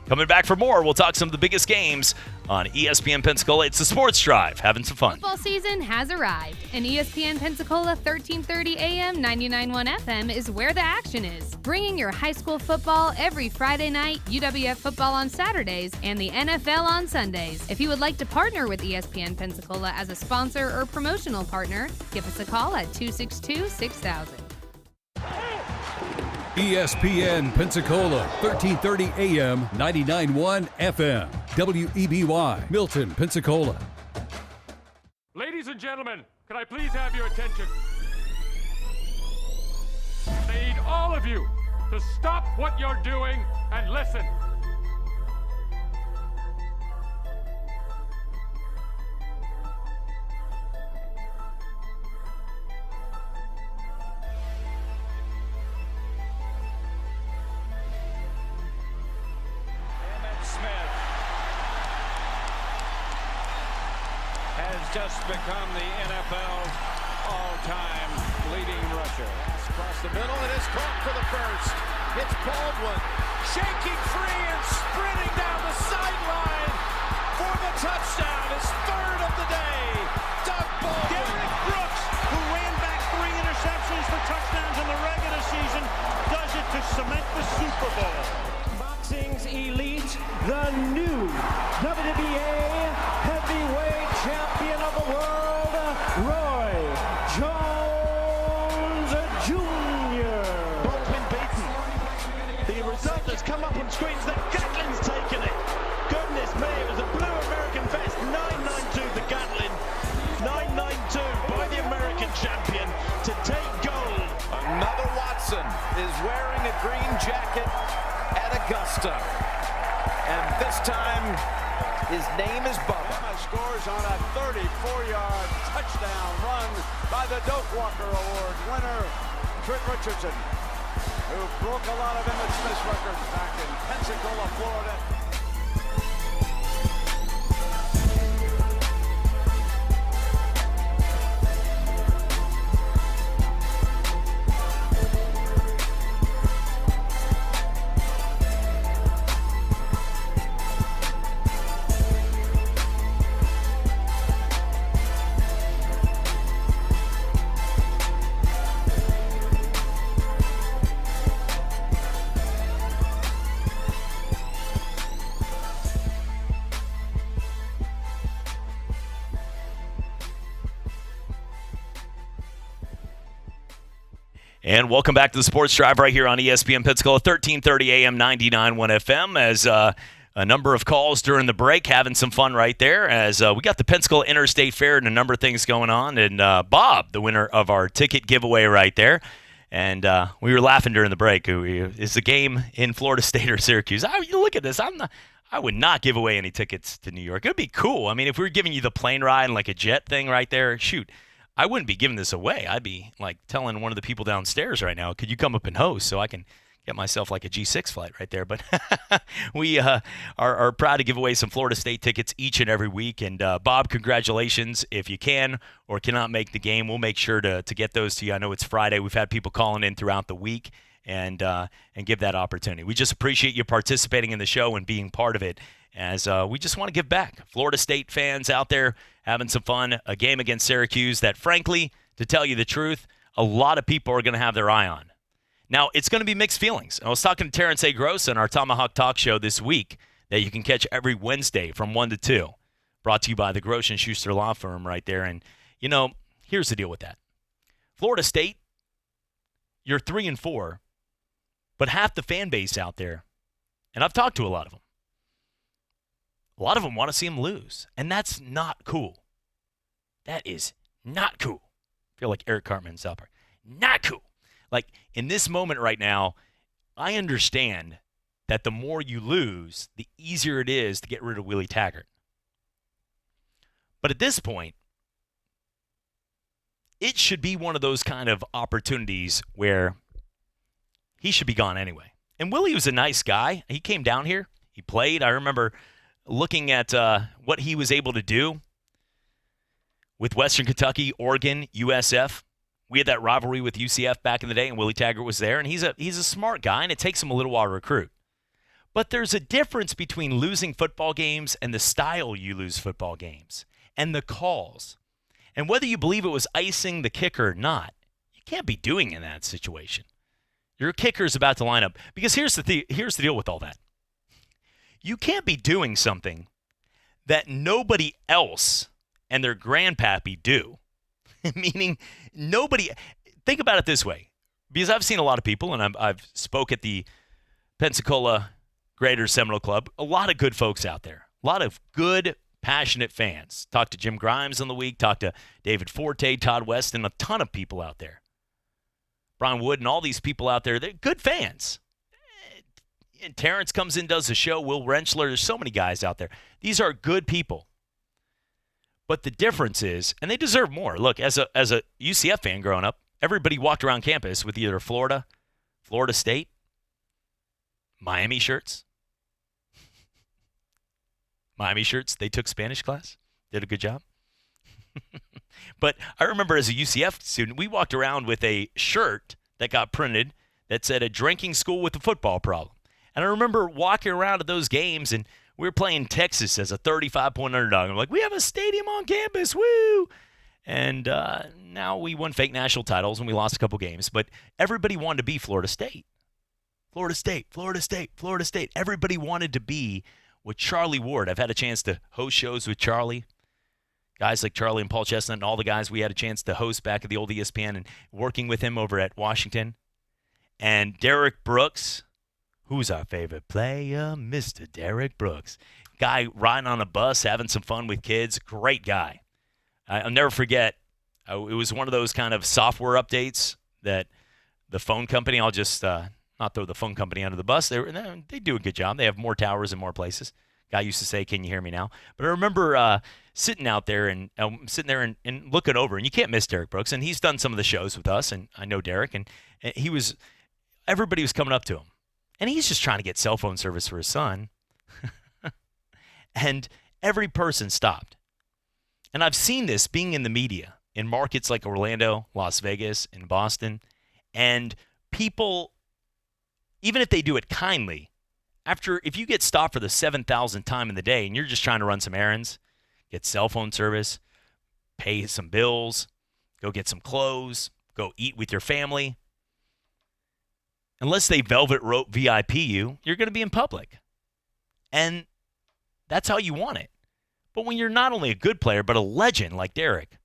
Coming back for more, we'll talk some of the biggest games on ESPN Pensacola. It's the Sports Drive, having some fun. Football season has arrived, and ESPN Pensacola 1330 AM 99.1 FM is where the action is. Bringing your high school football every Friday night, UWF football on Saturdays, and the NFL on Sundays. If you would like to partner with ESPN Pensacola as a sponsor or promotional partner, give us a call at 262-6000. ESPN Pensacola, 1330 AM, 99.1 FM. WEBY, Milton, Pensacola. Ladies and gentlemen, can I please have your attention? I need all of you to stop what you're doing and listen. Just become the NFL's all-time leading rusher. Pass across the middle, and it's caught for the first. It's Baldwin shaking free and sprinting down the sideline for the touchdown. His third of the day. Doug Baldwin. Derek Brooks, who ran back 3 interceptions for touchdowns in the regular season, does it to cement the Super Bowl. Boxing's elite, the new WBA heavyweight champion of the world, Roy Jones Jr. Baldwin beaten. The result has come up on screens that Gatlin's taken it. Goodness me, it was a blue American vest, 992 the Gatlin. 992 by the American champion to take gold. Another Watson is wearing a green jacket at Augusta. And this time, his name is Bubba. Scores on a 34-yard touchdown run by the Doak Walker Award winner, Trent Richardson, who broke a lot of Emmett Smith's records back in Pensacola, Florida. And welcome back to the Sports Drive right here on ESPN Pensacola, 1330 AM, 99.1 FM. As a number of calls during the break, having some fun right there. As we got the Pensacola Interstate Fair and a number of things going on. And Bob, the winner of our ticket giveaway right there. And we were laughing during the break. Is the game in Florida State or Syracuse? You look at this. I would not give away any tickets to New York. It would be cool. I mean, if we were giving you the plane ride and like a jet thing right there, shoot. I wouldn't be giving this away. I'd be like telling one of the people downstairs right now, could you come up and host so I can get myself like a G6 flight right there. But we are proud to give away some Florida State tickets each and every week. And Bob, congratulations. If you can or cannot make the game, we'll make sure to get those to you. I know it's Friday. We've had people calling in throughout the week and give that opportunity. We just appreciate you participating in the show and being part of it, as we just want to give back. Florida State fans out there having some fun, a game against Syracuse that, frankly, to tell you the truth, a lot of people are going to have their eye on. Now, it's going to be mixed feelings. I was talking to Terrence A. Gross on our Tomahawk Talk show this week that you can catch every Wednesday from 1 to 2, brought to you by the Gross & Schuster Law Firm right there. And, you know, here's the deal with that. Florida State, you're 3-4, but half the fan base out there, and I've talked to a lot of them want to see them lose, and that's not cool. That is not cool. I feel like Eric Cartman in South Park. Not cool. Like, in this moment right now, I understand that the more you lose, the easier it is to get rid of Willie Taggart. But at this point, it should be one of those kind of opportunities where he should be gone anyway. And Willie was a nice guy. He came down here. He played. I remember looking at what he was able to do with Western Kentucky, Oregon, USF. We had that rivalry with UCF back in the day, and Willie Taggart was there. And he's a smart guy, and it takes him a little while to recruit. But there's a difference between losing football games and the style you lose football games and the calls. And whether you believe it was icing the kicker or not, you can't be doing in that situation. Your kicker's about to line up. Because here's the deal with all that. You can't be doing something that nobody else and their grandpappy do. Meaning nobody. Think about it this way. Because I've seen a lot of people, and I've spoke at the Pensacola Greater Seminole Club. A lot of good folks out there. A lot of good, passionate fans. Talked to Jim Grimes on the week. Talked to David Forte, Todd West, and a ton of people out there. Brian Wood and all these people out there. They're good fans. And Terrence comes in, does the show. Will Rentschler. There's so many guys out there. These are good people. But the difference is, and they deserve more. Look, as a UCF fan growing up, everybody walked around campus with either Florida, Florida State, Miami shirts. Miami shirts. They took Spanish class. Did a good job. But I remember as a UCF student, we walked around with a shirt that got printed that said a drinking school with a football problem. And I remember walking around at those games, and we were playing Texas as a 35-point underdog. I'm like, we have a stadium on campus, woo! And now we won fake national titles, and we lost a couple games. But everybody wanted to be Florida State. Florida State, Florida State, Florida State. Everybody wanted to be with Charlie Ward. I've had a chance to host shows with Charlie. Guys like Charlie and Paul Chestnut and all the guys we had a chance to host back at the old ESPN and working with him over at Washington. And Derek Brooks, who's our favorite player? Mr. Derek Brooks. Guy riding on a bus, having some fun with kids. Great guy. I'll never forget, it was one of those kind of software updates that the phone company, I'll just not throw the phone company under the bus. They do a good job. They have more towers in more places. Guy used to say, "Can you hear me now?" But I remember sitting out there and and looking over, and you can't miss Derek Brooks. And he's done some of the shows with us, and I know Derek, and everybody was coming up to him. And he's just trying to get cell phone service for his son. And every person stopped. And I've seen this being in the media in markets like Orlando, Las Vegas, and Boston. And people, even if they do it kindly, if you get stopped for the 7,000th time in the day and you're just trying to run some errands, get cell phone service, pay some bills, go get some clothes, go eat with your family, unless they velvet rope VIP you, you're going to be in public. And that's how you want it. But when you're not only a good player, but a legend like Derek,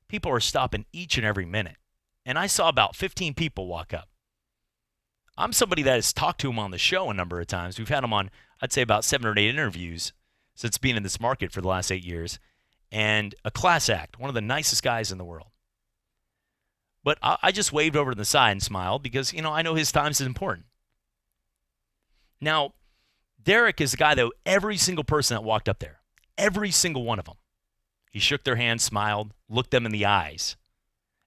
people are stopping each and every minute. And I saw about 15 people walk up. I'm somebody that has talked to him on the show a number of times. We've had him on, I'd say, about 7 or 8 interviews since being in this market for the last 8 years. And a class act, one of the nicest guys in the world. But I just waved over to the side and smiled because, I know his time is important. Now, Derek is the guy that every single person that walked up there, every single one of them, he shook their hand, smiled, looked them in the eyes.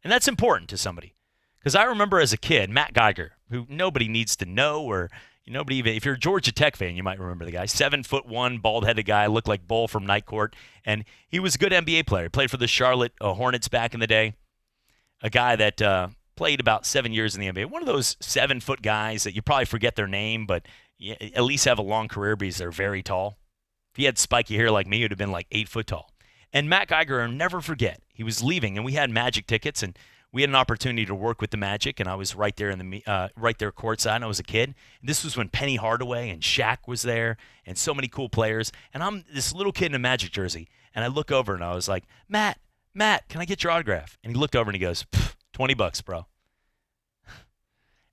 And that's important to somebody. Because I remember as a kid, Matt Geiger, who nobody needs to know, or nobody even, if you're a Georgia Tech fan, you might remember the guy. 7'1", bald-headed guy, looked like Bull from Night Court. And he was a good NBA player. He played for the Charlotte Hornets back in the day. A guy that played about 7 years in the NBA. One of those 7-foot guys that you probably forget their name, but at least have a long career because they're very tall. If he had spiky hair like me, he would have been like 8 foot tall. And Matt Geiger, I'll never forget, he was leaving, and we had Magic tickets, and we had an opportunity to work with the Magic, and I was right there right there courtside, and I was a kid. And this was when Penny Hardaway and Shaq was there, and so many cool players. And I'm this little kid in a Magic jersey, and I look over, and I was like, Matt, can I get your autograph? And he looked over, and he goes, $20, bro.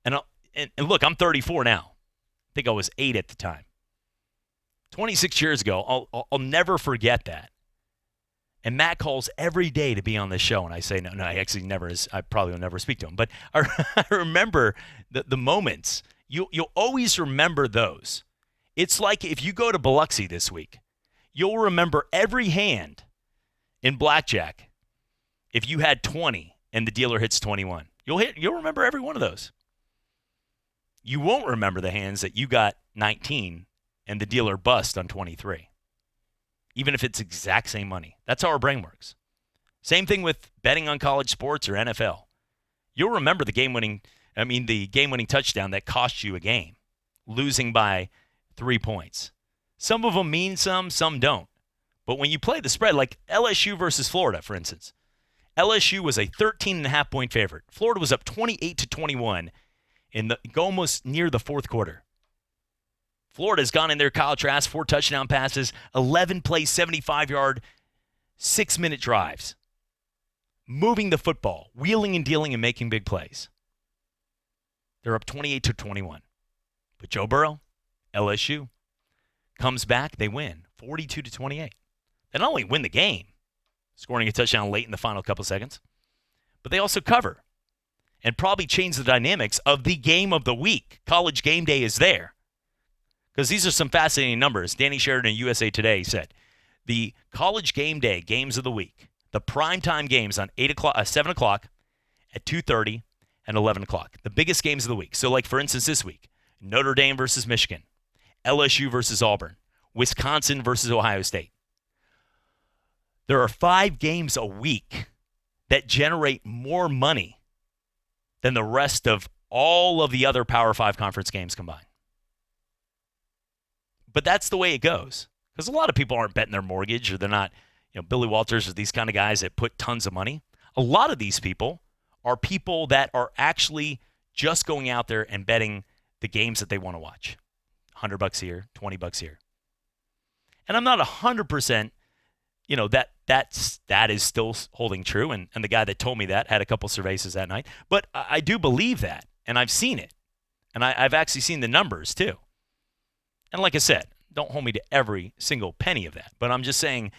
And look, I'm 34 now. I think I was 8 at the time. 26 years ago, I'll never forget that. And Matt calls every day to be on this show, and I say, no, I actually never. I probably will never speak to him. But I remember the moments. You'll always remember those. It's like if you go to Biloxi this week, you'll remember every hand in blackjack. If you had 20 and the dealer hits 21, you'll remember every one of those. You won't remember the hands that you got 19 and the dealer bust on 23, even if it's exact same money. That's how our brain works. Same thing with betting on college sports or NFL. You'll remember the game-winning touchdown that cost you a game, losing by 3 points. Some of them mean some don't. But when you play the spread, like LSU versus Florida, for instance, LSU was a 13.5-point favorite. Florida was up 28-21 in almost near the fourth quarter. Florida's gone in there, Kyle Trask, 4 touchdown passes, 11 plays, 75-yard, 6-minute drives. Moving the football, wheeling and dealing and making big plays. They're up 28-21. But Joe Burrow, LSU, comes back, they win 42-28. They not only win the game, scoring a touchdown late in the final couple seconds, but they also cover and probably change the dynamics of the game of the week. College game day is there. Because these are some fascinating numbers. Danny Sheridan, USA Today, said the college game day games of the week, the primetime games on 7 o'clock, at 2:30, and 11 o'clock. The biggest games of the week. So, like, for instance, this week, Notre Dame versus Michigan, LSU versus Auburn, Wisconsin versus Ohio State. There are 5 games a week that generate more money than the rest of all of the other Power 5 conference games combined. But that's the way it goes. Because a lot of people aren't betting their mortgage, or they're not, Billy Walters or these kind of guys that put tons of money. A lot of these people are people that are actually just going out there and betting the games that they want to watch. $100 here, $20 here. And I'm not 100%, that is still holding true. And the guy that told me that had a couple cervezas that night. But I do believe that, and I've seen it. And I've actually seen the numbers too. And like I said, don't hold me to every single penny of that. But I'm just saying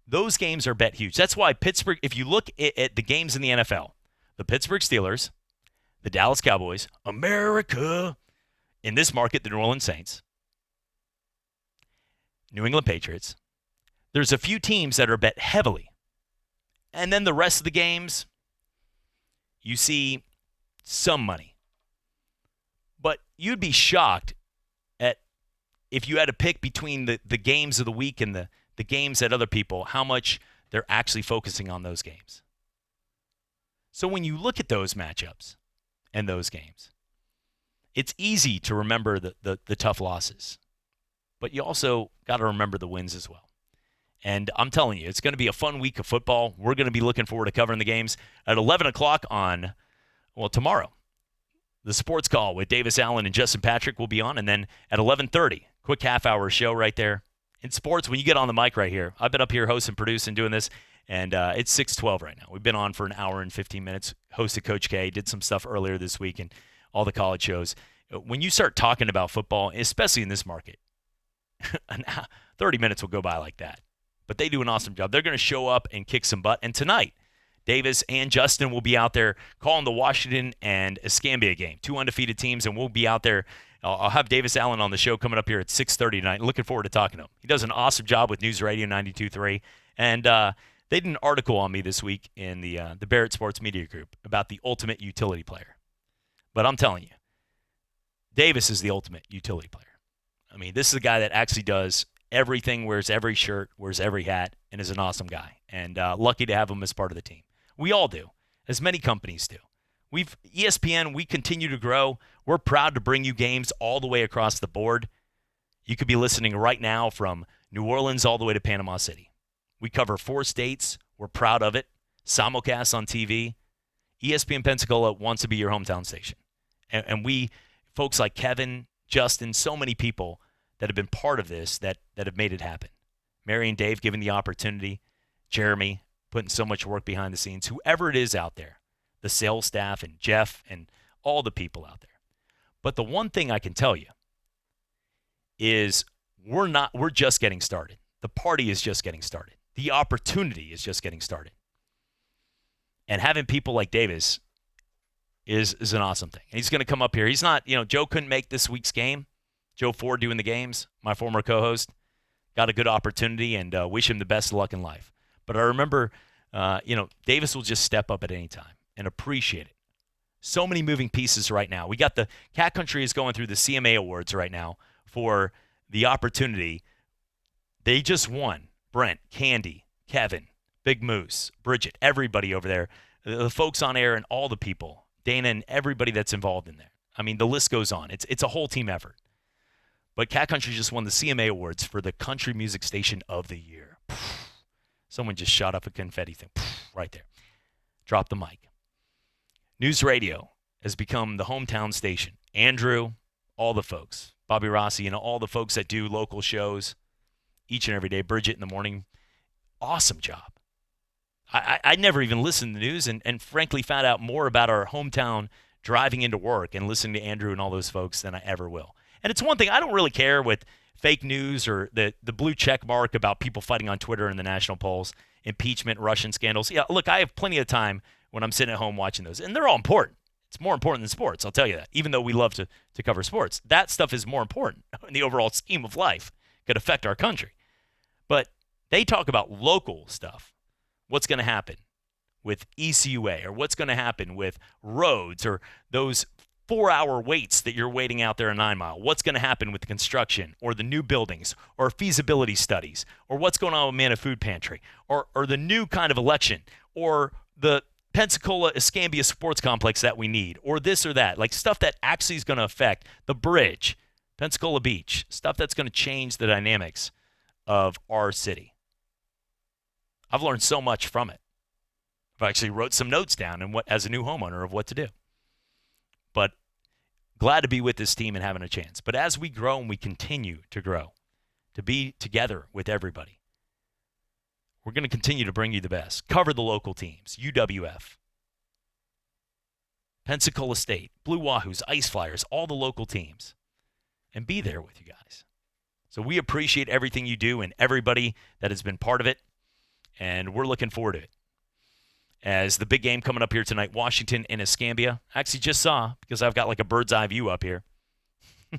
those games are bet huge. That's why Pittsburgh, if you look at the games in the NFL, the Pittsburgh Steelers, the Dallas Cowboys, America, in this market, the New Orleans Saints, New England Patriots, there's a few teams that are bet heavily. And then the rest of the games, you see some money. But you'd be shocked at, if you had to pick between the games of the week and the games that other people, how much they're actually focusing on those games. So when you look at those matchups and those games, it's easy to remember the tough losses. But you also got to remember the wins as well. And I'm telling you, it's going to be a fun week of football. We're going to be looking forward to covering the games at 11 o'clock on, tomorrow. The Sports Call with Davis Allen and Justin Patrick will be on. And then at 11:30, quick half-hour show right there. In sports, when you get on the mic right here, I've been up here hosting, producing, doing this, and it's 6:12 right now. We've been on for an hour and 15 minutes, hosted Coach K, did some stuff earlier this week and all the college shows. When you start talking about football, especially in this market, 30 minutes will go by like that. But they do an awesome job. They're going to show up and kick some butt. And tonight, Davis and Justin will be out there calling the Washington and Escambia game, 2 undefeated teams, and we'll be out there. I'll have Davis Allen on the show coming up here at 6:30 tonight. Looking forward to talking to him. He does an awesome job with News Radio 92.3. And they did an article on me this week in the Barrett Sports Media Group about the ultimate utility player. But I'm telling you, Davis is the ultimate utility player. I mean, this is a guy that actually does everything, wears every shirt, wears every hat, and is an awesome guy. And lucky to have him as part of the team. We all do, as many companies do. ESPN, we continue to grow. We're proud to bring you games all the way across the board. You could be listening right now from New Orleans all the way to Panama City. We cover 4 states. We're proud of it. Simulcast on TV. ESPN Pensacola wants to be your hometown station. And we, folks like Kevin, Justin, so many people that have been part of this that have made it happen. Mary and Dave giving the opportunity. Jeremy putting so much work behind the scenes. Whoever it is out there. The sales staff and Jeff and all the people out there. But the one thing I can tell you is we're just getting started. The party is just getting started. The opportunity is just getting started. And having people like Davis is an awesome thing. And he's going to come up here. He's not, Joe couldn't make this week's game. Joe Ford doing the games, my former co-host, got a good opportunity and wish him the best of luck in life. But I remember, Davis will just step up at any time and appreciate it. So many moving pieces right now. We got the Cat Country is going through the CMA Awards right now for the opportunity. They just won. Brent, Candy, Kevin, Big Moose, Bridget, everybody over there, the folks on air and all the people, Dana and everybody that's involved in there. I mean, the list goes on. It's a whole team effort. But Cat Country just won the CMA Awards for the Country Music Station of the Year. Someone just shot up a confetti thing right there. Drop the mic. News Radio has become the hometown station. Andrew, all the folks, Bobby Rossi, all the folks that do local shows each and every day. Bridget in the morning. Awesome job. I never even listened to the news and frankly found out more about our hometown driving into work and listening to Andrew and all those folks than I ever will. And it's one thing, I don't really care with fake news or the blue check mark about people fighting on Twitter in the national polls, impeachment, Russian scandals. Yeah, look, I have plenty of time when I'm sitting at home watching those, and they're all important. It's more important than sports, I'll tell you that, even though we love to cover sports. That stuff is more important in the overall scheme of life. Could affect our country. But they talk about local stuff. What's going to happen with ECUA, or what's going to happen with roads, or those 4-hour waits that you're waiting out there in 9 Mile. What's going to happen with the construction or the new buildings or feasibility studies, or what's going on with Manna Food Pantry, or the new kind of election, or the Pensacola Escambia Sports Complex that we need, or this or that, like stuff that actually is going to affect the bridge, Pensacola Beach, stuff that's going to change the dynamics of our city. I've learned so much from it. I actually wrote some notes down and as a new homeowner of what to do. But glad to be with this team and having a chance. But as we grow and we continue to grow, to be together with everybody, we're going to continue to bring you the best. Cover the local teams, UWF, Pensacola State, Blue Wahoos, Ice Flyers, all the local teams, and be there with you guys. So we appreciate everything you do and everybody that has been part of it, and we're looking forward to it. As the big game coming up here tonight, Washington and Escambia. I actually just saw, because I've got like a bird's eye view up here, I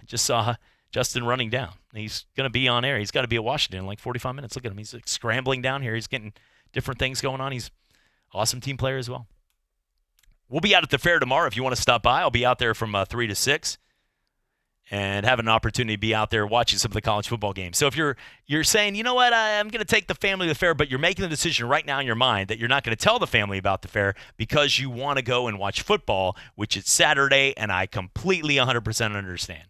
just saw Justin running down. He's going to be on air. He's got to be at Washington in like 45 minutes. Look at him. He's like scrambling down here. He's getting different things going on. He's an awesome team player as well. We'll be out at the fair tomorrow if you want to stop by. I'll be out there from 3 to 6 and have an opportunity to be out there watching some of the college football games. So if you're saying, you know what, I'm going to take the family to the fair, but you're making the decision right now in your mind that you're not going to tell the family about the fair because you want to go and watch football, which is Saturday, and I completely 100% understand.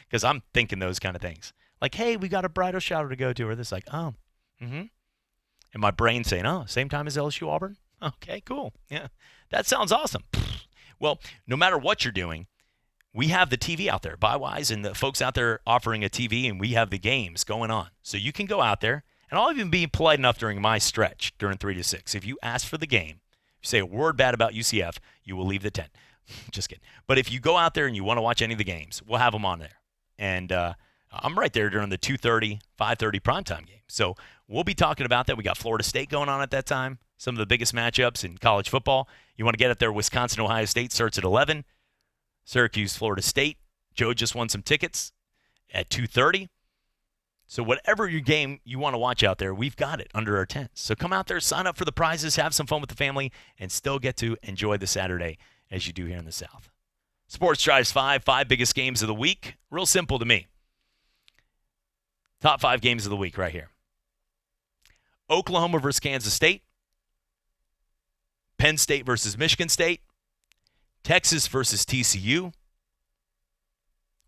Because I'm thinking those kind of things. Like, hey, we got a bridal shower to go to, or this, like, oh, and my brain saying, oh, same time as LSU Auburn? Okay, cool. Yeah, that sounds awesome. Well, no matter what you're doing, we have the TV out there, Buywise, and the folks out there offering a TV, and we have the games going on. So you can go out there, and I'll even be polite enough during my stretch during 3 to 6. If you ask for the game, if you say a word bad about UCF, you will leave the tent. Just kidding. But if you go out there and you want to watch any of the games, we'll have them on there. And I'm right there during the 2:30, 5:30 primetime game. So we'll be talking about that. We got Florida State going on at that time, some of the biggest matchups in college football. You want to get up there, Wisconsin, Ohio State starts at 11. Syracuse, Florida State. Joe just won some tickets at 2:30. So whatever your game you want to watch out there, we've got it under our tents. So come out there, sign up for the prizes, have some fun with the family, and still get to enjoy the Saturday as you do here in the South. Sports Drives 5 biggest games of the week. Real simple to me. Top 5 games of the week right here. Oklahoma versus Kansas State. Penn State versus Michigan State. Texas versus TCU.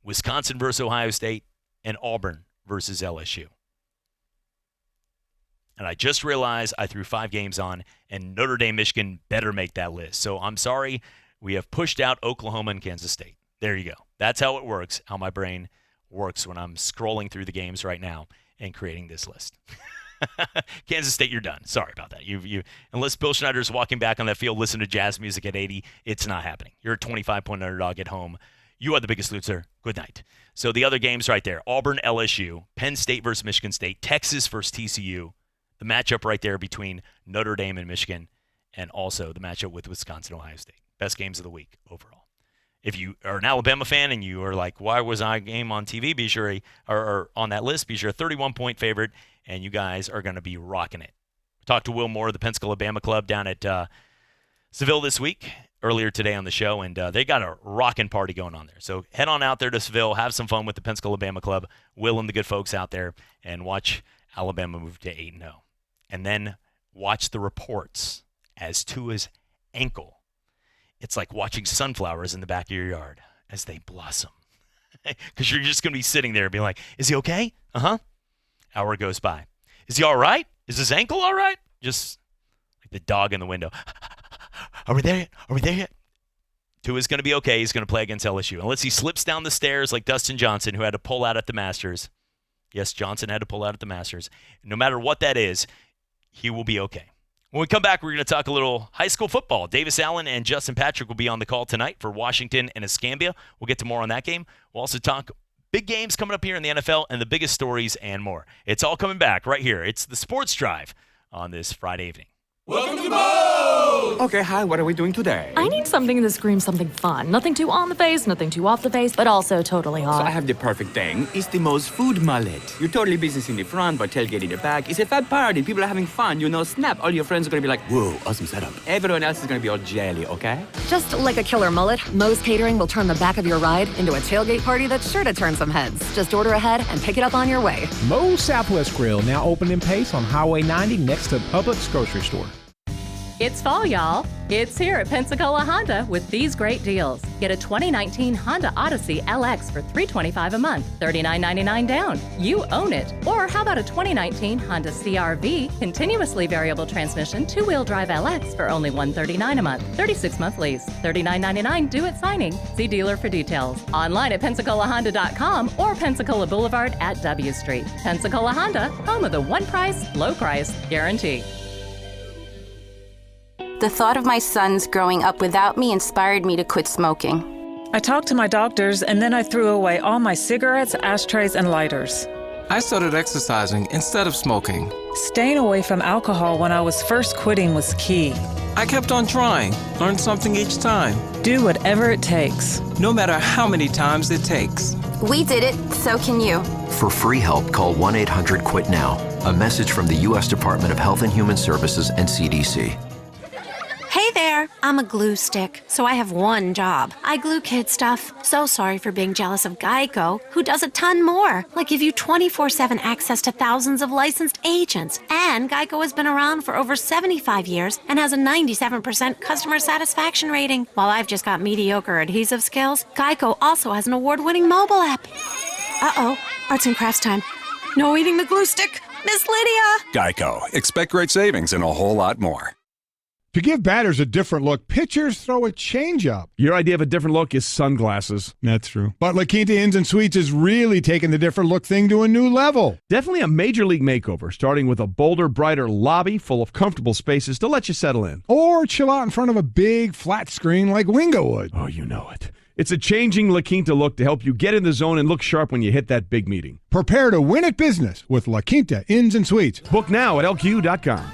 Wisconsin versus Ohio State. And Auburn versus LSU. And I just realized I threw 5 games on, and Notre Dame, Michigan better make that list. So I'm sorry. We have pushed out Oklahoma and Kansas State. There you go. That's how it works, how my brain works when I'm scrolling through the games right now and creating this list. Kansas State, you're done. Sorry about that. You unless Bill Schneider's walking back on that field, listen to jazz music at 80, it's not happening. You're a 25-point underdog at home. You are the biggest loser. Good night. So the other games right there, Auburn, LSU, Penn State versus Michigan State, Texas versus TCU, the matchup right there between Notre Dame and Michigan, and also the matchup with Wisconsin, Ohio State. Best games of the week overall. If you are an Alabama fan and you are like, why was I game on TV? Be sure, or on that list, be sure a 31-point favorite, and you guys are going to be rocking it. Talked to Will Moore of the Pensacola Bama Club down at Seville this week, earlier today on the show, and they got a rockin' party going on there. So head on out there to Seville, have some fun with the Pensacola Bama Club, Will and the good folks out there, and watch Alabama move to 8-0. And then watch the reports as to his ankle. It's like watching sunflowers in the back of your yard as they blossom. Because you're just going to be sitting there and be like, is he okay? Uh-huh. Hour goes by. Is he all right? Is his ankle all right? Just like the dog in the window. Are we there yet? Are we there yet? Tua's going to be okay. He's going to play against LSU. Unless he slips down the stairs like Dustin Johnson, who had to pull out at the Masters. Yes, Johnson had to pull out at the Masters. No matter what that is, he will be okay. When we come back, we're going to talk a little high school football. Davis Allen and Justin Patrick will be on the call tonight for Washington and Escambia. We'll get to more on that game. We'll also talk big games coming up here in the NFL and the biggest stories and more. It's all coming back right here. It's the Sports Drive on this Friday evening. Welcome to Bo! Okay, hi, what are we doing today? I need something that screams something fun. Nothing too on the face, nothing too off the face, but also totally hot. So I have the perfect thing. It's the most food mullet. You're totally business in the front, but tailgate in the back. It's a fat party. People are having fun. You know, snap. All your friends are going to be like, whoa, awesome setup. Everyone else is going to be all jelly, okay? Just like a killer mullet, Moe's Catering will turn the back of your ride into a tailgate party that's sure to turn some heads. Just order ahead and pick it up on your way. Moe's Southwest Grill, now open in Pace on Highway 90 next to Publix grocery store. It's fall, y'all. It's here at Pensacola Honda with these great deals. Get a 2019 Honda Odyssey LX for $325 a month, $39.99 down. You own it. Or how about a 2019 Honda CR-V continuously variable transmission 2-wheel drive LX for only $139 a month, 36-month lease, $39.99 due at signing. See dealer for details. Online at PensacolaHonda.com or Pensacola Boulevard at W Street. Pensacola Honda, home of the one price, low price guarantee. The thought of my sons growing up without me inspired me to quit smoking. I talked to my doctors, and then I threw away all my cigarettes, ashtrays, and lighters. I started exercising instead of smoking. Staying away from alcohol when I was first quitting was key. I kept on trying, learned something each time. Do whatever it takes. No matter how many times it takes. We did it, so can you. For free help, call 1-800-QUIT-NOW. A message from the U.S. Department of Health and Human Services and CDC. Hey there, I'm a glue stick, so I have one job. I glue kid stuff. So sorry for being jealous of Geico, who does a ton more, like give you 24/7 access to thousands of licensed agents. And Geico has been around for over 75 years and has a 97% customer satisfaction rating. While I've just got mediocre adhesive skills, Geico also has an award-winning mobile app. Uh-oh, arts and crafts time. No eating the glue stick, Miss Lydia! Geico. Expect great savings and a whole lot more. To give batters a different look, pitchers throw a changeup. Your idea of a different look is sunglasses. That's true. But La Quinta Inns and Suites is really taking the different look thing to a new level. Definitely a major league makeover, starting with a bolder, brighter lobby full of comfortable spaces to let you settle in. Or chill out in front of a big, flat screen like Wingo would. Oh, you know it. It's a changing La Quinta look to help you get in the zone and look sharp when you hit that big meeting. Prepare to win at business with La Quinta Inns and Suites. Book now at LQ.com.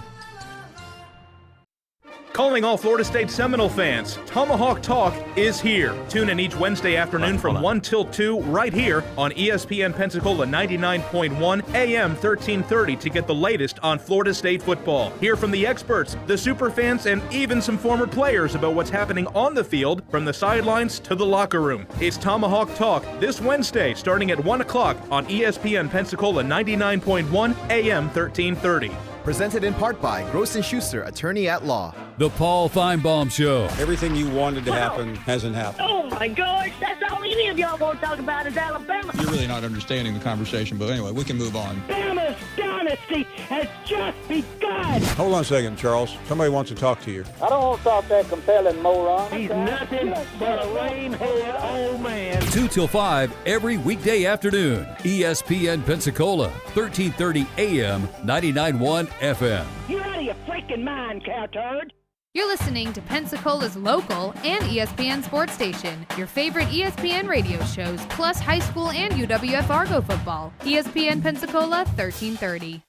Calling all Florida State Seminole fans, Tomahawk Talk is here. Tune in each Wednesday afternoon from 1 till 2 right here on ESPN Pensacola 99.1 AM 1330 to get the latest on Florida State football. Hear from the experts, the superfans, and even some former players about what's happening on the field from the sidelines to the locker room. It's Tomahawk Talk this Wednesday starting at 1 o'clock on ESPN Pensacola 99.1 AM 1330. Presented in part by Gross & Schuster, attorney at law. The Paul Feinbaum Show. Everything you wanted to happen hasn't happened. Oh my gosh, that's all any of y'all want to talk about is Alabama. You're really not understanding the conversation, but anyway, we can move on. Bama's dynasty has just begun. Hold on a second, Charles. Somebody wants to talk to you. I don't want to talk that compelling moron. He's nothing but a lame-head old man. 2 till 5 every weekday afternoon. ESPN Pensacola, 1330 AM, 99.1 FM. You're out of your freaking mind, cowturd. You're listening to Pensacola's local and ESPN sports station. Your favorite ESPN radio shows, plus high school and UWF Argo football. ESPN Pensacola 1330.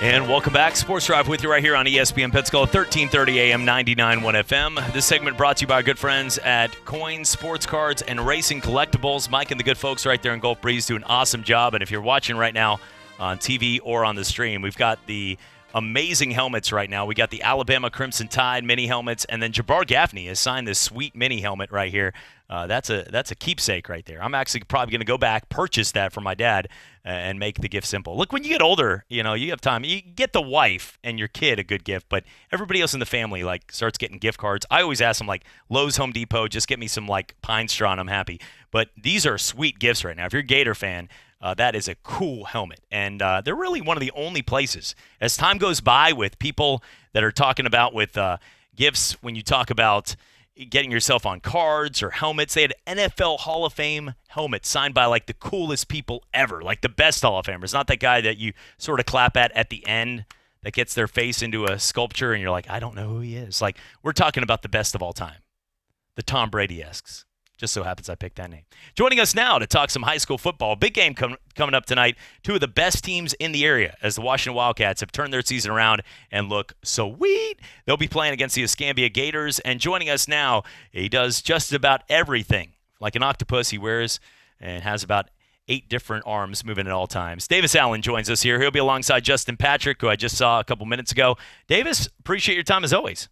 And welcome back. Sports Drive with you right here on ESPN Pensacola, 1330 AM, 99.1 FM. This segment brought to you by our good friends at Coins, Sports Cards, and Racing Collectibles. Mike and the good folks right there in Gulf Breeze do an awesome job. And if you're watching right now on TV or on the stream, we've got the amazing helmets right now. We got the Alabama Crimson Tide mini helmets, and then Jabbar Gaffney has signed this sweet mini helmet right here. That's a keepsake right there. I'm actually probably going to go back, purchase that for my dad, and make the gift simple. Look, when you get older, you have time. You get the wife and your kid a good gift, but everybody else in the family starts getting gift cards. I always ask them Lowe's, Home Depot, just get me some pine straw and I'm happy. But these are sweet gifts right now. If you're a Gator fan, that is a cool helmet, and they're really one of the only places. As time goes by with people that are talking about with gifts, when you talk about getting yourself on cards or helmets, they had NFL Hall of Fame helmets signed by the coolest people ever, the best Hall of Famers, not that guy that you sort of clap at the end that gets their face into a sculpture and you're like, I don't know who he is. We're talking about the best of all time, the Tom Brady-esques. Just so happens I picked that name. Joining us now to talk some high school football. Big game coming up tonight. Two of the best teams in the area as the Washington Wildcats have turned their season around and look sweet. They'll be playing against the Escambia Gators. And joining us now, he does just about everything. Like an octopus, he wears and has about 8 different arms moving at all times. Davis Allen joins us here. He'll be alongside Justin Patrick, who I just saw a couple minutes ago. Davis, appreciate your time as always.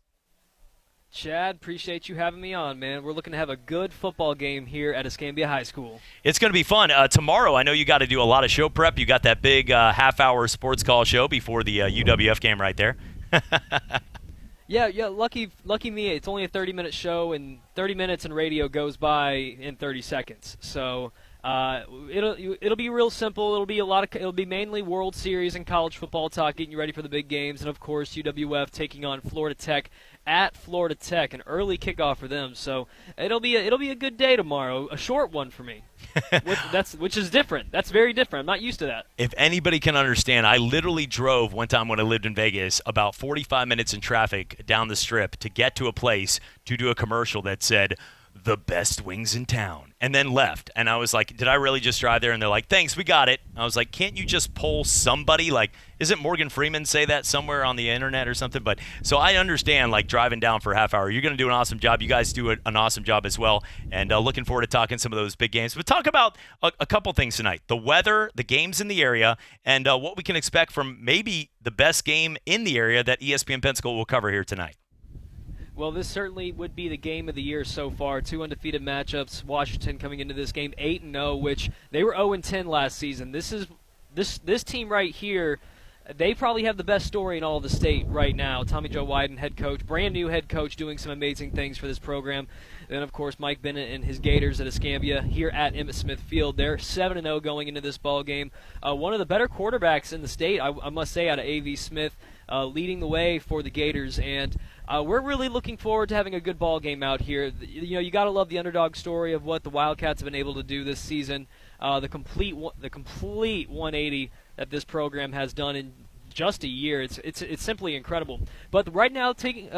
Chad, appreciate you having me on, man. We're looking to have a good football game here at Escambia High School. It's going to be fun. Tomorrow, I know you got to do a lot of show prep. You got that big half-hour sports call show before the UWF game right there. Yeah, lucky me. It's only a 30-minute show, and 30 minutes in radio goes by in 30 seconds. So it'll be real simple. It'll be mainly World Series and college football talk, getting you ready for the big games, and of course UWF taking on Florida Tech at Florida Tech, an early kickoff for them. So it'll be a good day tomorrow, a short one for me, which is different. That's very different. I'm not used to that. If anybody can understand, I literally drove one time when I lived in Vegas about 45 minutes in traffic down the strip to get to a place to do a commercial that said, the best wings in town, and then left. And I was like, did I really just drive there? And they're like, thanks, we got it. I was like, can't you just poll somebody? Isn't Morgan Freeman say that somewhere on the internet or something? But so I understand driving down for a half hour. You're going to do an awesome job. You guys do an awesome job as well. And looking forward to talking some of those big games. But talk about a couple things tonight. The weather, the games in the area, and what we can expect from maybe the best game in the area that ESPN Pensacola will cover here tonight. Well, this certainly would be the game of the year so far. 2 undefeated matchups. Washington coming into this game 8-0, which they were 0-10 last season. This team right here, they probably have the best story in all of the state right now. Tommy Joe Wyden, head coach, brand new head coach, doing some amazing things for this program. Then, of course, Mike Bennett and his Gators at Escambia here at Emmitt Smith Field. They're 7-0 going into this ball game. One of the better quarterbacks in the state, I must say, out of A.V. Smith, leading the way for the Gators. And we're really looking forward to having a good ball game out here. You got to love the underdog story of what the Wildcats have been able to do this season. The complete 180 that this program has done in just a year. It's simply incredible. But right now,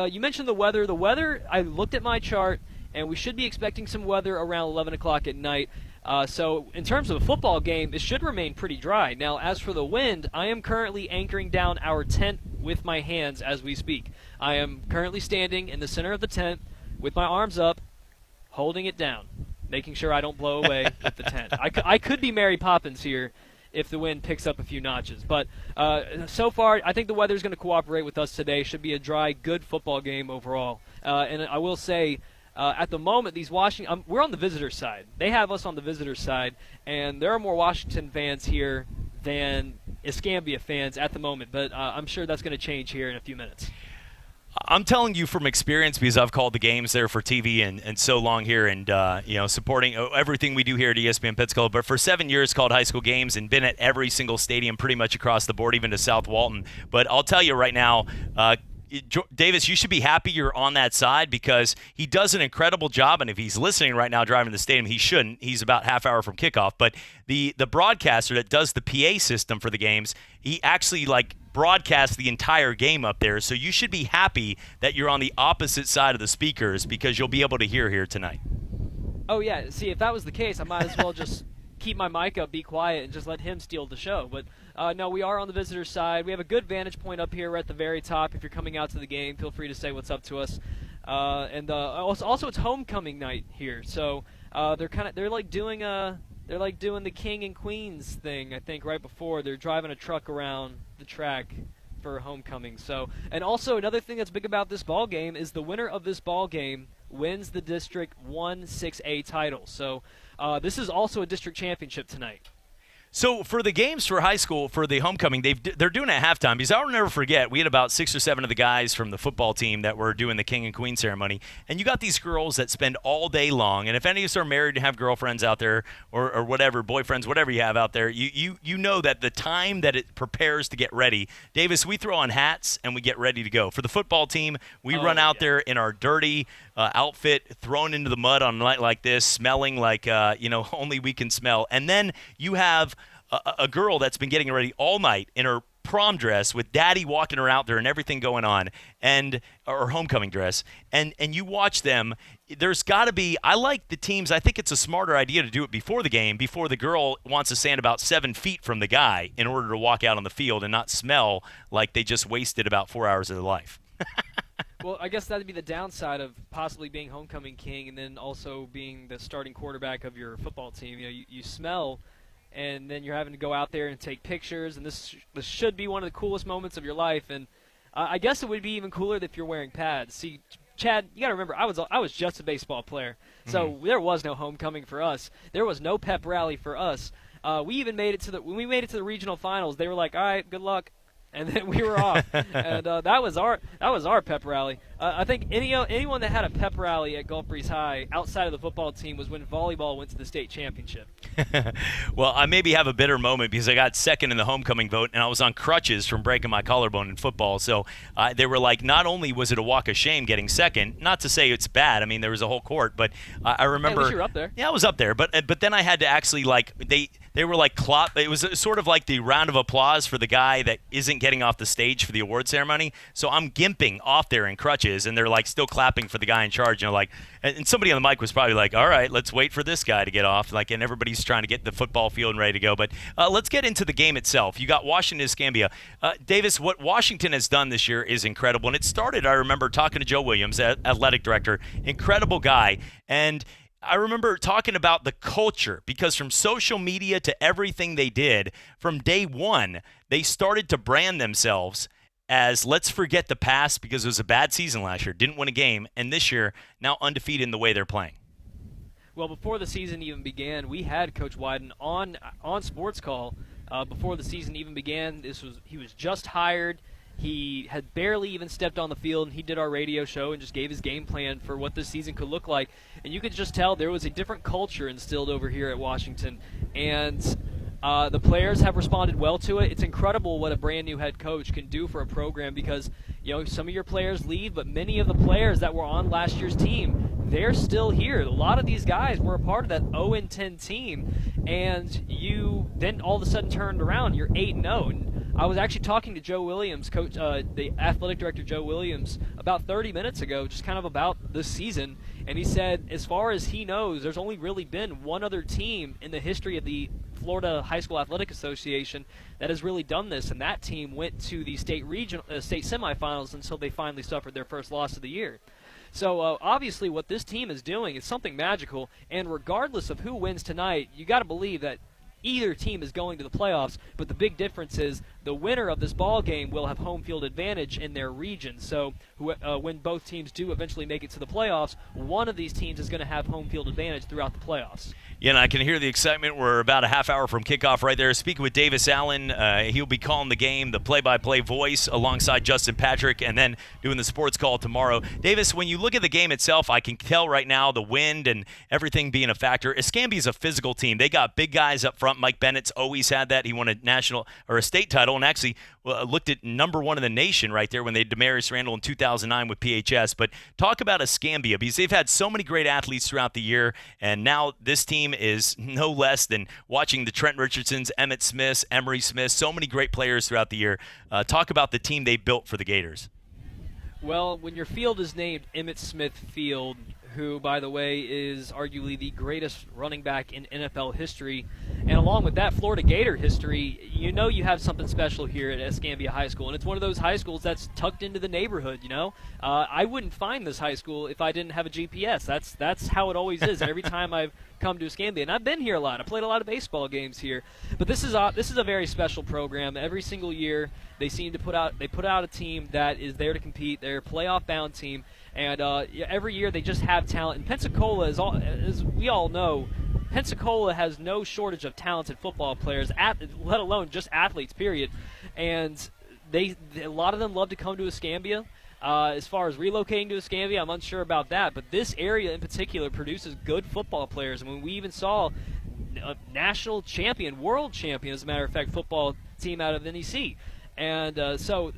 you mentioned the weather. The weather, I looked at my chart, and we should be expecting some weather around 11 o'clock at night. So in terms of a football game, it should remain pretty dry. Now, as for the wind, I am currently anchoring down our tent with my hands as we speak. I am currently standing in the center of the tent with my arms up, holding it down, making sure I don't blow away with the tent. I could be Mary Poppins here if the wind picks up a few notches. But so far, I think the weather's going to cooperate with us today. Should be a dry, good football game overall. And I will say, at the moment, we're on the visitor side. They have us on the visitor side, and there are more Washington fans here than Escambia fans at the moment. But I'm sure that's going to change here in a few minutes. I'm telling you from experience, because I've called the games there for TV and so long here, and supporting everything we do here at ESPN Pensacola. But for 7 years, called high school games and been at every single stadium pretty much across the board, even to South Walton. But I'll tell you right now, Davis, you should be happy you're on that side, because he does an incredible job. And if he's listening right now driving to the stadium, he shouldn't. He's about half hour from kickoff. But the broadcaster that does the PA system for the games, he actually broadcasts the entire game up there. So you should be happy that you're on the opposite side of the speakers, because you'll be able to hear here tonight. Oh, yeah. See, if that was the case, I might as well just keep my mic up, be quiet, and just let him steal the show. But no, we are on the visitor side. We have a good vantage point up here. We're at the very top. If you're coming out to the game, feel free to say what's up to us. And also it's homecoming night here, so they're like doing the king and queens thing. I think right before they're driving a truck around the track for homecoming. So, and also another thing that's big about this ball game is the winner of this ball game wins the District 1 6A title. So this is also a district championship tonight. So for the games for high school, for the homecoming, they're doing it at halftime, because I'll never forget, we had about 6 or 7 of the guys from the football team that were doing the king and queen ceremony, and you got these girls that spend all day long, and if any of us are married and have girlfriends out there, or whatever, boyfriends, whatever you have out there, you know that the time that it prepares to get ready. Davis, we throw on hats and we get ready to go. For the football team, we run out there in our dirty outfit, thrown into the mud on a night like this, smelling like only we can smell, and then you have a girl that's been getting ready all night in her prom dress with daddy walking her out there and everything going on, and or homecoming dress, and you watch them. There's got to be, I like the teams, I think it's a smarter idea to do it before the game, before the girl wants to stand about 7 feet from the guy in order to walk out on the field and not smell like they just wasted about 4 hours of their life. Well, I guess that would be the downside of possibly being homecoming king and then also being the starting quarterback of your football team. You smell, and then you're having to go out there and take pictures, and this should be one of the coolest moments of your life. And I guess it would be even cooler if you're wearing pads. See, Chad, you got to remember, I was just a baseball player, so there was no homecoming for us. There was no pep rally for us. We even made it to when we made it to the regional finals. They were like, "All right, good luck." And then we were off, and that was our pep rally. I think anyone that had a pep rally at Gulf Breeze High outside of the football team was when volleyball went to the state championship. Well, I maybe have a bitter moment because I got second in the homecoming vote, and I was on crutches from breaking my collarbone in football. So they were like, not only was it a walk of shame getting second, not to say it's bad. I mean, there was a whole court, but I remember. Hey, you were up there. Yeah, I was up there, but then I had to actually they were like it was sort of like the round of applause for the guy that isn't getting off the stage for the award ceremony. So I'm gimping off there in crutches, and they're like still clapping for the guy in charge. And somebody on the mic was probably like, "All right, let's wait for this guy to get off." And everybody's trying to get the football field and ready to go. But let's get into the game itself. You got Washington Escambia. Davis, what Washington has done this year is incredible, and it started. I remember talking to Joe Williams, athletic director, incredible guy, and I remember talking about the culture, because from social media to everything they did, from day one, they started to brand themselves as, let's forget the past, because it was a bad season last year, didn't win a game, and this year, now undefeated in the way they're playing. Well, before the season even began, we had Coach Wyden on Sports Call before the season even began. He was just hired. He had barely even stepped on the field, and he did our radio show and just gave his game plan for what this season could look like. And you could just tell there was a different culture instilled over here at Washington. And the players have responded well to it. It's incredible what a brand new head coach can do for a program, because some of your players leave, but many of the players that were on last year's team, they're still here. A lot of these guys were a part of that 0-10 team, and you then all of a sudden turned around. You're 8-0. I was actually talking to Joe Williams, coach, the athletic director Joe Williams, about 30 minutes ago, just kind of about this season, and he said, as far as he knows, there's only really been one other team in the history of the Florida High School Athletic Association that has really done this, and that team went to the state semifinals until they finally suffered their first loss of the year. So obviously what this team is doing is something magical, and regardless of who wins tonight, you got to believe that either team is going to the playoffs, but the big difference is the winner of this ball game will have home field advantage in their region. So when both teams do eventually make it to the playoffs, one of these teams is going to have home field advantage throughout the playoffs. Yeah, and I can hear the excitement. We're about a half hour from kickoff right there. Speaking with Davis Allen, he'll be calling the game, the play-by-play voice, alongside Justin Patrick, and then doing the sports call tomorrow. Davis, when you look at the game itself, I can tell right now the wind and everything being a factor. Escambia's a physical team. They got big guys up front. Mike Bennett's always had that. He won a national or a state title, and actually looked at #1 in the nation right there when they had Demarius Randall in 2009 with PHS. But talk about Escambia, because they've had so many great athletes throughout the year, and now this team is no less than watching the Trent Richardsons, Emmett Smiths, Emery Smiths, so many great players throughout the year. Talk about the team they built for the Gators. Well, when your field is named Emmett Smith Field, who, by the way, is arguably the greatest running back in NFL history. And along with that Florida Gator history, you know you have something special here at Escambia High School. And it's one of those high schools that's tucked into the neighborhood, you know. I wouldn't find this high school if I didn't have a GPS. That's how it always is. Every time I've come to Escambia, and I've been here a lot. I played a lot of baseball games here. But this is a very special program. Every single year they seem to put out a team that is there to compete. They're a playoff-bound team. And every year they just have talent. And Pensacola, as we all know, Pensacola has no shortage of talented football players, let alone just athletes, period. And a lot of them love to come to Escambia. As far as relocating to Escambia, I'm unsure about that. But this area in particular produces good football players. I mean, we even saw a national champion, world champion, as a matter of fact, football team out of NEC. And so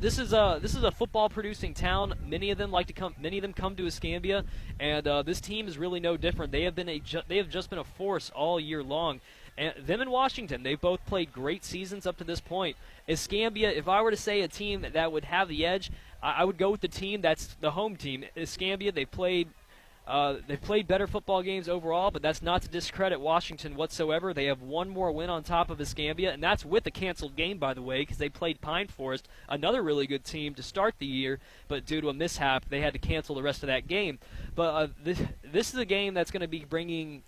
this is a football-producing town. Many of them come to Escambia, and this team is really no different. They have just been a force all year long. And them and Washington, they've both played great seasons up to this point. Escambia, if I were to say a team that would have the edge, I would go with the team that's the home team. Escambia, they've played better football games overall, but that's not to discredit Washington whatsoever. They have one more win on top of Escambia, and that's with a canceled game, by the way, because they played Pine Forest, another really good team to start the year, but due to a mishap, they had to cancel the rest of that game. But this is a game that's going to be bringing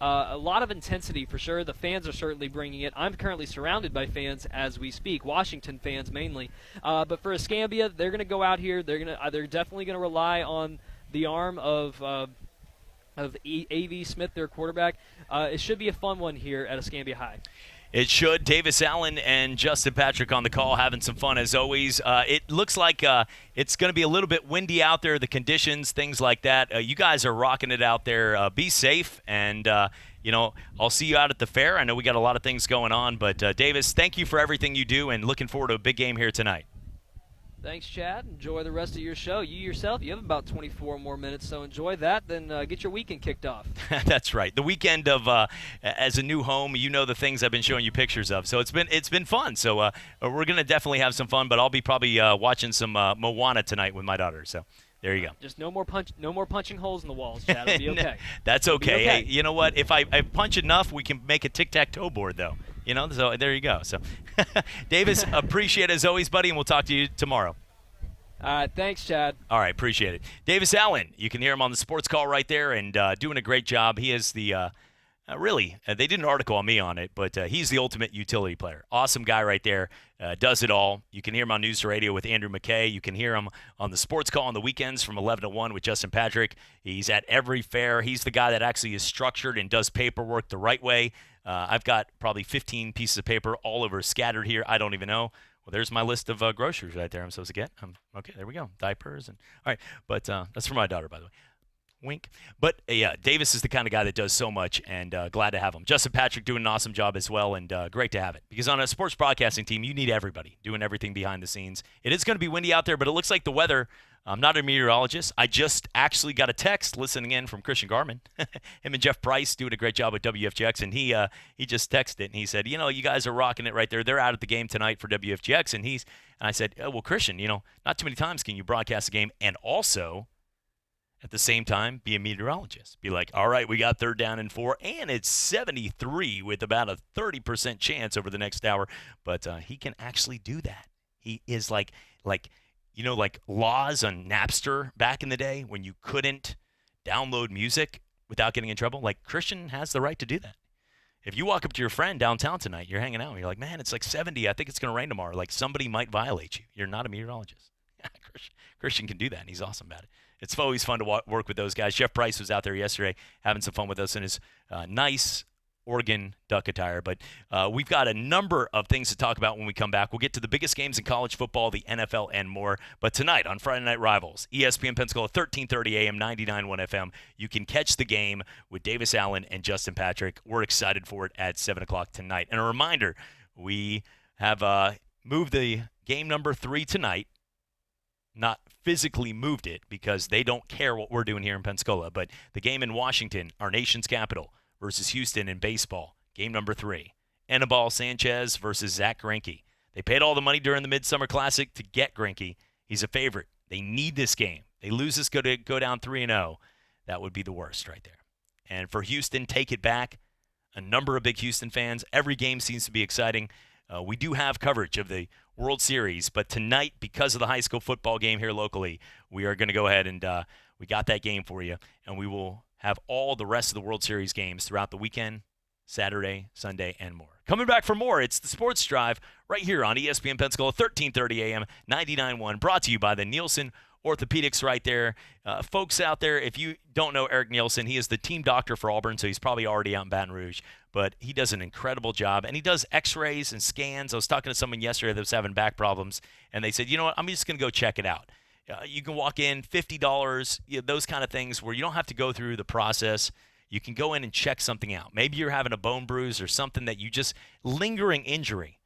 a lot of intensity for sure. The fans are certainly bringing it. I'm currently surrounded by fans as we speak, Washington fans mainly. But for Escambia, they're going to go out here. They're definitely going to rely on the arm of A.V. Smith, their quarterback. It should be a fun one here at Escambia High. It should. Davis Allen and Justin Patrick on the call, having some fun as always. It looks like it's going to be a little bit windy out there, the conditions, things like that. You guys are rocking it out there. Be safe, and I'll see you out at the fair. I know we got a lot of things going on, but Davis, thank you for everything you do, and looking forward to a big game here tonight. Thanks, Chad. Enjoy the rest of your show. You have about 24 more minutes, so enjoy that. Then get your weekend kicked off. That's right. The weekend of as a new home, you know the things I've been showing you pictures of. So it's been fun. So we're gonna definitely have some fun. But I'll be probably watching some Moana tonight with my daughter. So there you go. Just no more punching holes in the walls, Chad. It'll be okay. That's okay. Okay. Hey, you know what? If I punch enough, we can make a tic-tac-toe board, though. So there you go. So, Davis, appreciate it as always, buddy, and we'll talk to you tomorrow. All right, thanks, Chad. All right, appreciate it. Davis Allen, you can hear him on the sports call right there, and doing a great job. He is the they did an article on me on it, but he's the ultimate utility player. Awesome guy right there. Does it all. You can hear him on News Radio with Andrew McKay. You can hear him on the sports call on the weekends from 11 to 1 with Justin Patrick. He's at every fair. He's the guy that actually is structured and does paperwork the right way. I've got probably 15 pieces of paper all over scattered here. I don't even know. Well, there's my list of groceries right there I'm supposed to get. Okay, there we go. Diapers. All right, but that's for my daughter, by the way. Wink. But, yeah, Davis is the kind of guy that does so much, and glad to have him. Justin Patrick doing an awesome job as well, and great to have it. Because on a sports broadcasting team, you need everybody doing everything behind the scenes. It is going to be windy out there, but it looks like the weather – I'm not a meteorologist. I just actually got a text listening in from Christian Garman. Him and Jeff Price doing a great job with WFGX, and he just texted and he said, you guys are rocking it right there. They're out at the game tonight for WFGX, and I said, oh, well, Christian, not too many times can you broadcast a game and also at the same time be a meteorologist. Be like, all right, we got 3rd down and 4, and it's 73 with about a 30% chance over the next hour. But he can actually do that. He is like laws on Napster back in the day when you couldn't download music without getting in trouble. Like, Christian has the right to do that. If you walk up to your friend downtown tonight, you're hanging out, and you're like, man, it's like 70. I think it's going to rain tomorrow. Like, somebody might violate you. You're not a meteorologist. Christian can do that, and he's awesome about it. It's always fun to work with those guys. Jeff Price was out there yesterday having some fun with us in his nice Oregon Duck attire. But we've got a number of things to talk about when we come back. We'll get to the biggest games in college football, the NFL, and more. But tonight on Friday Night Rivals, ESPN Pensacola, 1330 AM, 99.1 FM, you can catch the game with Davis Allen and Justin Patrick. We're excited for it at 7 o'clock tonight. And a reminder, we have moved the game number 3 tonight. Not physically moved it because they don't care what we're doing here in Pensacola. But the game in Washington, our nation's capital, versus Houston in baseball, game number 3. Anibal Sanchez versus Zach Greinke. They paid all the money during the Midsummer Classic to get Greinke. He's a favorite. They need this game. They lose this, go down 3-0. that would be the worst right there. And for Houston, take it back. A number of big Houston fans. Every game seems to be exciting. We do have coverage of the World Series, but tonight, because of the high school football game here locally, we are going to go ahead and we got that game for you, and we will have all the rest of the World Series games throughout the weekend, Saturday, Sunday, and more. Coming back for more, it's the Sports Drive right here on ESPN Pensacola, 1330 AM, 99.1, brought to you by the Nielsen Orthopedics right there. Folks out there, if you don't know Eric Nielsen, he is the team doctor for Auburn, so he's probably already out in Baton Rouge, but he does an incredible job, and he does x-rays and scans. I was talking to someone yesterday that was having back problems, and they said, you know what, I'm just going to go check it out. You can walk in, $50, those kind of things where you don't have to go through the process. You can go in and check something out. Maybe you're having a bone bruise or something that you just lingering injury,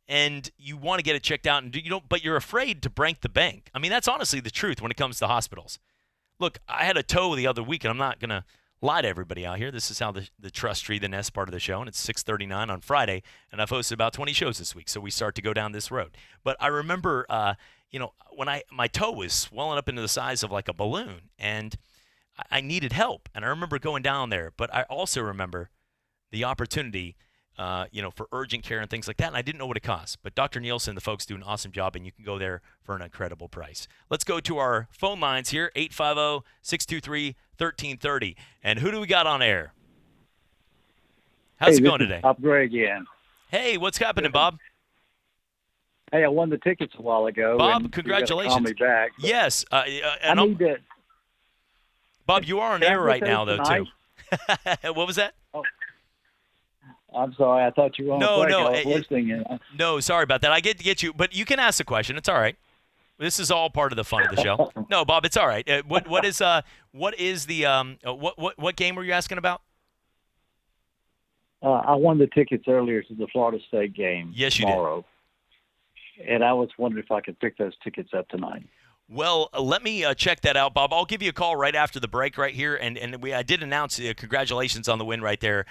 and you want to get it checked out, and but you're afraid to break the bank. I mean, that's honestly the truth when it comes to hospitals. Look, I had a toe the other week, and I'm not going to lie to everybody out here. This is how the Trust Tree, the Nest part of the show, and it's 6:39 on Friday, and I've hosted about 20 shows this week, so we start to go down this road. But I remember, when my toe was swelling up into the size of like a balloon, and I needed help, and I remember going down there. But I also remember the opportunity, for urgent care and things like that, and I didn't know what it cost. But Dr. Nielsen, the folks do an awesome job, and you can go there for an incredible price. Let's go to our phone lines here, 850-623-1330. And who do we got on air? How's it going today? Bob Gray again. Hey, what's happening, Bob? Hey, I won the tickets a while ago. Bob, congratulations. Call me back. Yes. I need to. Bob, you are on air right now, though, too. What was that? Oh. I'm sorry. I thought you were on break. I was listening. No, sorry about that. I get you, but you can ask the question. It's all right. This is all part of the fun of the show. No, Bob, it's all right. What is the what game were you asking about? I won the tickets earlier to the Florida State game. Yes, you tomorrow. And I was wondering if I could pick those tickets up tonight. Well, let me check that out, Bob. I'll give you a call right after the break right here, and I did announce congratulations on the win right there.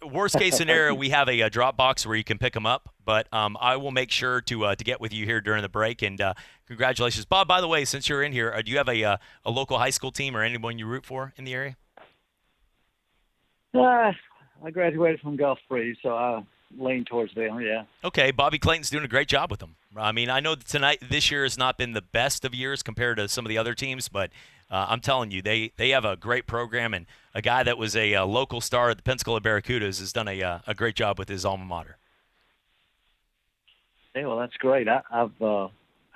Worst case scenario, we have a drop box where you can pick them up, but I will make sure to get with you here during the break, and congratulations. Bob, by the way, since you're in here, do you have a local high school team or anyone you root for in the area? I graduated from Gulf Breeze, so I lean towards them, yeah. Okay, Bobby Clayton's doing a great job with them. I mean, I know that this year has not been the best of years compared to some of the other teams, but I'm telling you, they have a great program, and a guy that was a local star at the Pensacola Barracudas has done a great job with his alma mater. Yeah, well, that's great. I've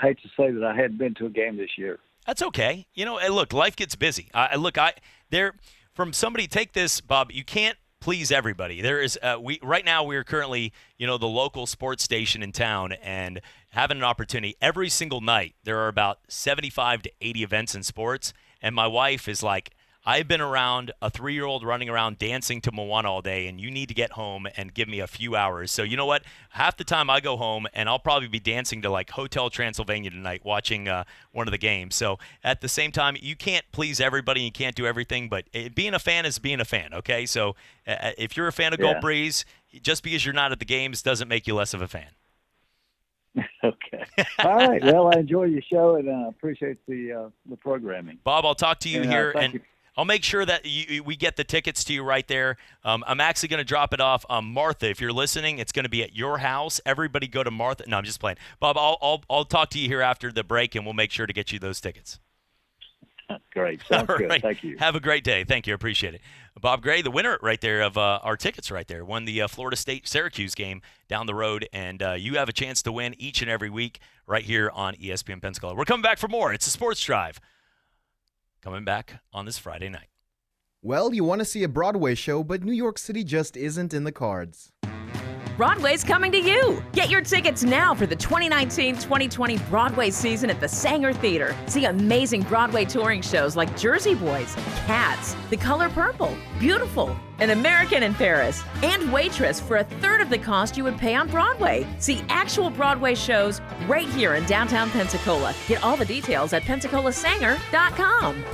hate to say that I hadn't been to a game this year. That's okay. Look, life gets busy. From somebody, take this, Bob, you can't please everybody. There is right now we are currently, the local sports station in town, and having an opportunity every single night. There are about 75 to 80 events in sports, and my wife is like, I've been around a 3-year-old running around dancing to Moana all day, and you need to get home and give me a few hours. So you know what? Half the time I go home, and I'll probably be dancing to like Hotel Transylvania tonight, watching one of the games. So at the same time, you can't please everybody, you can't do everything, but being a fan is being a fan, okay? So if you're a fan of Gulf Breeze, just because you're not at the games doesn't make you less of a fan. Okay. All right. Well, I enjoy your show, and I appreciate the programming. Bob, I'll talk to you here, and you. I'll make sure that we get the tickets to you right there. I'm actually going to drop it off. Martha, if you're listening, it's going to be at your house. Everybody go to Martha. No, I'm just playing. Bob, I'll talk to you here after the break, and we'll make sure to get you those tickets. Great. Sounds good. Right. Thank you. Have a great day. Thank you. I appreciate it. Bob Gray, the winner right there of our tickets right there, won the Florida State-Syracuse game down the road, and you have a chance to win each and every week right here on ESPN Pensacola. We're coming back for more. It's a Sports Drive coming back on this Friday night. Well, you want to see a Broadway show, but New York City just isn't in the cards. Broadway's coming to you. Get your tickets now for the 2019-2020 Broadway season at the Sanger Theater. See amazing Broadway touring shows like Jersey Boys, Cats, The Color Purple, Beautiful, An American in Paris, and Waitress for a third of the cost you would pay on Broadway. See actual Broadway shows right here in downtown Pensacola. Get all the details at PensacolaSanger.com.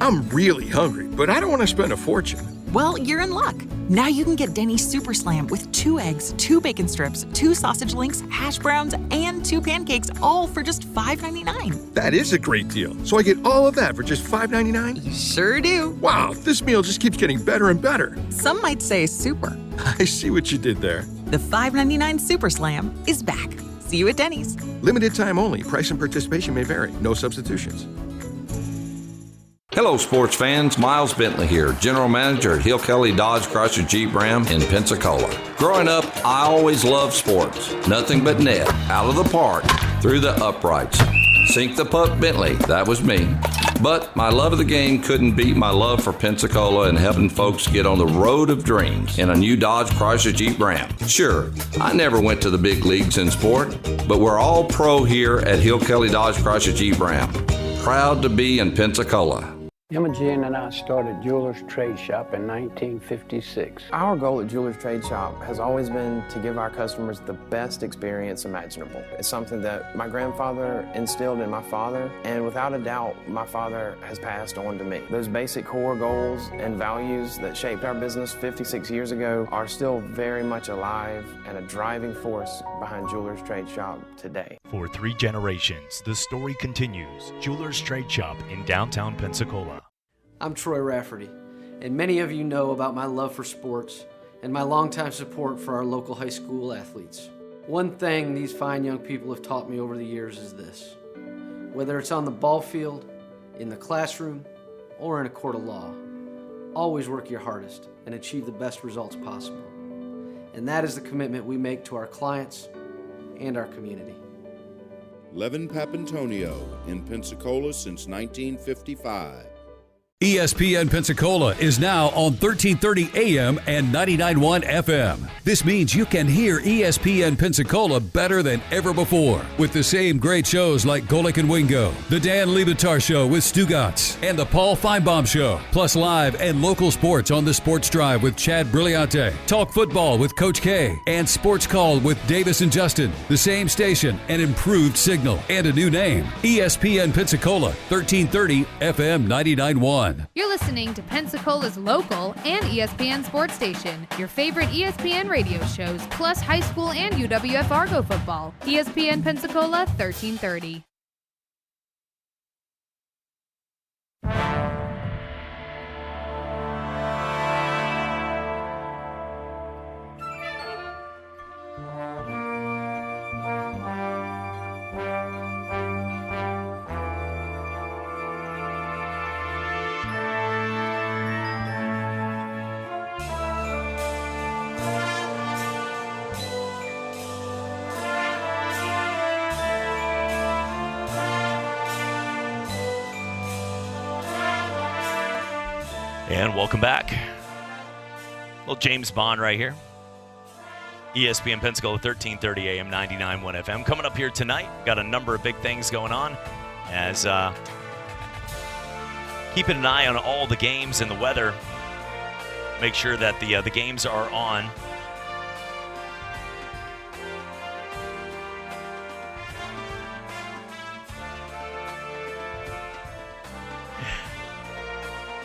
I'm really hungry, but I don't want to spend a fortune. Well, you're in luck. Now you can get Denny's Super Slam with 2 eggs, 2 bacon strips, 2 sausage links, hash browns, and 2 pancakes, all for just $5.99. That is a great deal. So I get all of that for just $5.99? You sure do. Wow, this meal just keeps getting better and better. Some might say super. I see what you did there. The $5.99 Super Slam is back. See you at Denny's. Limited time only. Price and participation may vary. No substitutions. Hello, sports fans. Miles Bentley here, General Manager at Hill Kelly Dodge Chrysler Jeep Ram in Pensacola. Growing up, I always loved sports. Nothing but net, out of the park, through the uprights. Sink the puck Bentley, that was me. But my love of the game couldn't beat my love for Pensacola and helping folks get on the road of dreams in a new Dodge Chrysler Jeep Ram. Sure, I never went to the big leagues in sport, but we're all pro here at Hill Kelly Dodge Chrysler Jeep Ram. Proud to be in Pensacola. Imogen and I started Jewelers Trade Shop in 1956. Our goal at Jewelers Trade Shop has always been to give our customers the best experience imaginable. It's something that my grandfather instilled in my father, and without a doubt, my father has passed on to me. Those basic core goals and values that shaped our business 56 years ago are still very much alive and a driving force behind Jewelers Trade Shop today. For 3 generations, the story continues. Jewelers Trade Shop in downtown Pensacola. I'm Troy Rafferty, and many of you know about my love for sports and my longtime support for our local high school athletes. One thing these fine young people have taught me over the years is this: whether it's on the ball field, in the classroom, or in a court of law, always work your hardest and achieve the best results possible. And that is the commitment we make to our clients and our community. Levin Papantonio in Pensacola since 1955. ESPN Pensacola is now on 1330 AM and 99.1 FM. This means you can hear ESPN Pensacola better than ever before with the same great shows like Golick and Wingo, The Dan Levitar Show with Stugatz, and The Paul Feinbaum Show, plus live and local sports on the Sports Drive with Chad Brilliante, Talk Football with Coach K, and Sports Call with Davis and Justin. The same station, an improved signal, and a new name. ESPN Pensacola, 1330 FM 99.1. You're listening to Pensacola's local and ESPN sports station. Your favorite ESPN radio shows, plus high school and UWF Argo football. ESPN Pensacola 1330. And welcome back. Little James Bond right here. ESPN Pensacola, 1330 AM, 99.1 FM. Coming up here tonight, got a number of big things going on as keeping an eye on all the games and the weather. Make sure that the games are on.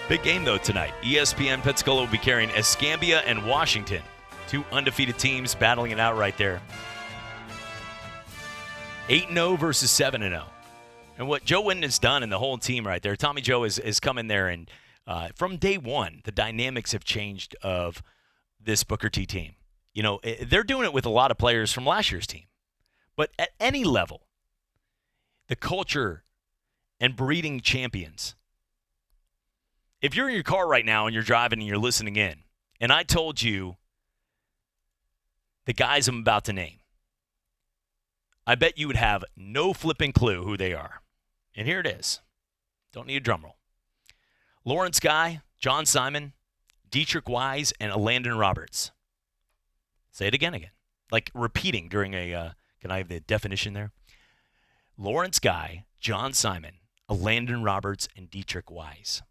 Big game, though, tonight. ESPN Pensacola will be carrying Escambia and Washington. 2 undefeated teams battling it out right there. 8-0 versus 7-0. And what Joe Witten has done and the whole team right there, Tommy Joe has come in there and from day one, the dynamics have changed of this Booker T team. You know, they're doing it with a lot of players from last year's team. But at any level, the culture and breeding champions. If you're in your car right now and you're driving and you're listening in, and I told you the guys I'm about to name, I bet you would have no flipping clue who they are. And here it is. Don't need a drum roll. Lawrence Guy, John Simon, Dietrich Wise, and Landon Roberts. Say it again. Like repeating during a, can I have the definition there? Lawrence Guy, John Simon, Landon Roberts, and Dietrich Wise.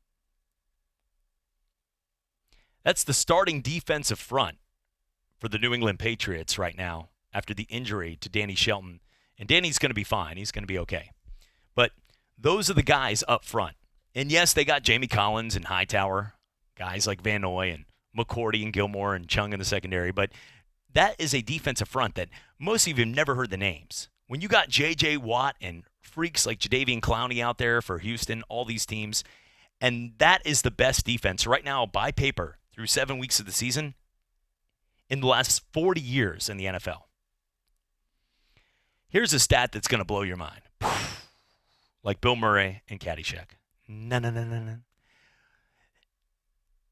That's the starting defensive front for the New England Patriots right now after the injury to Danny Shelton. And Danny's going to be fine. He's going to be okay. But those are the guys up front. And yes, they got Jamie Collins and Hightower. guys like Van Noy and McCourty and Gilmore and Chung in the secondary, but that is a defensive front that most of you have never heard the names. When you got J.J. Watt and freaks like Jadeveon Clowney out there for Houston, all these teams, and that is the best defense right now by paper through 7 weeks of the season in the last 40 years in the NFL. Here's a stat that's going to blow your mind. Like Bill Murray and Caddyshack. No.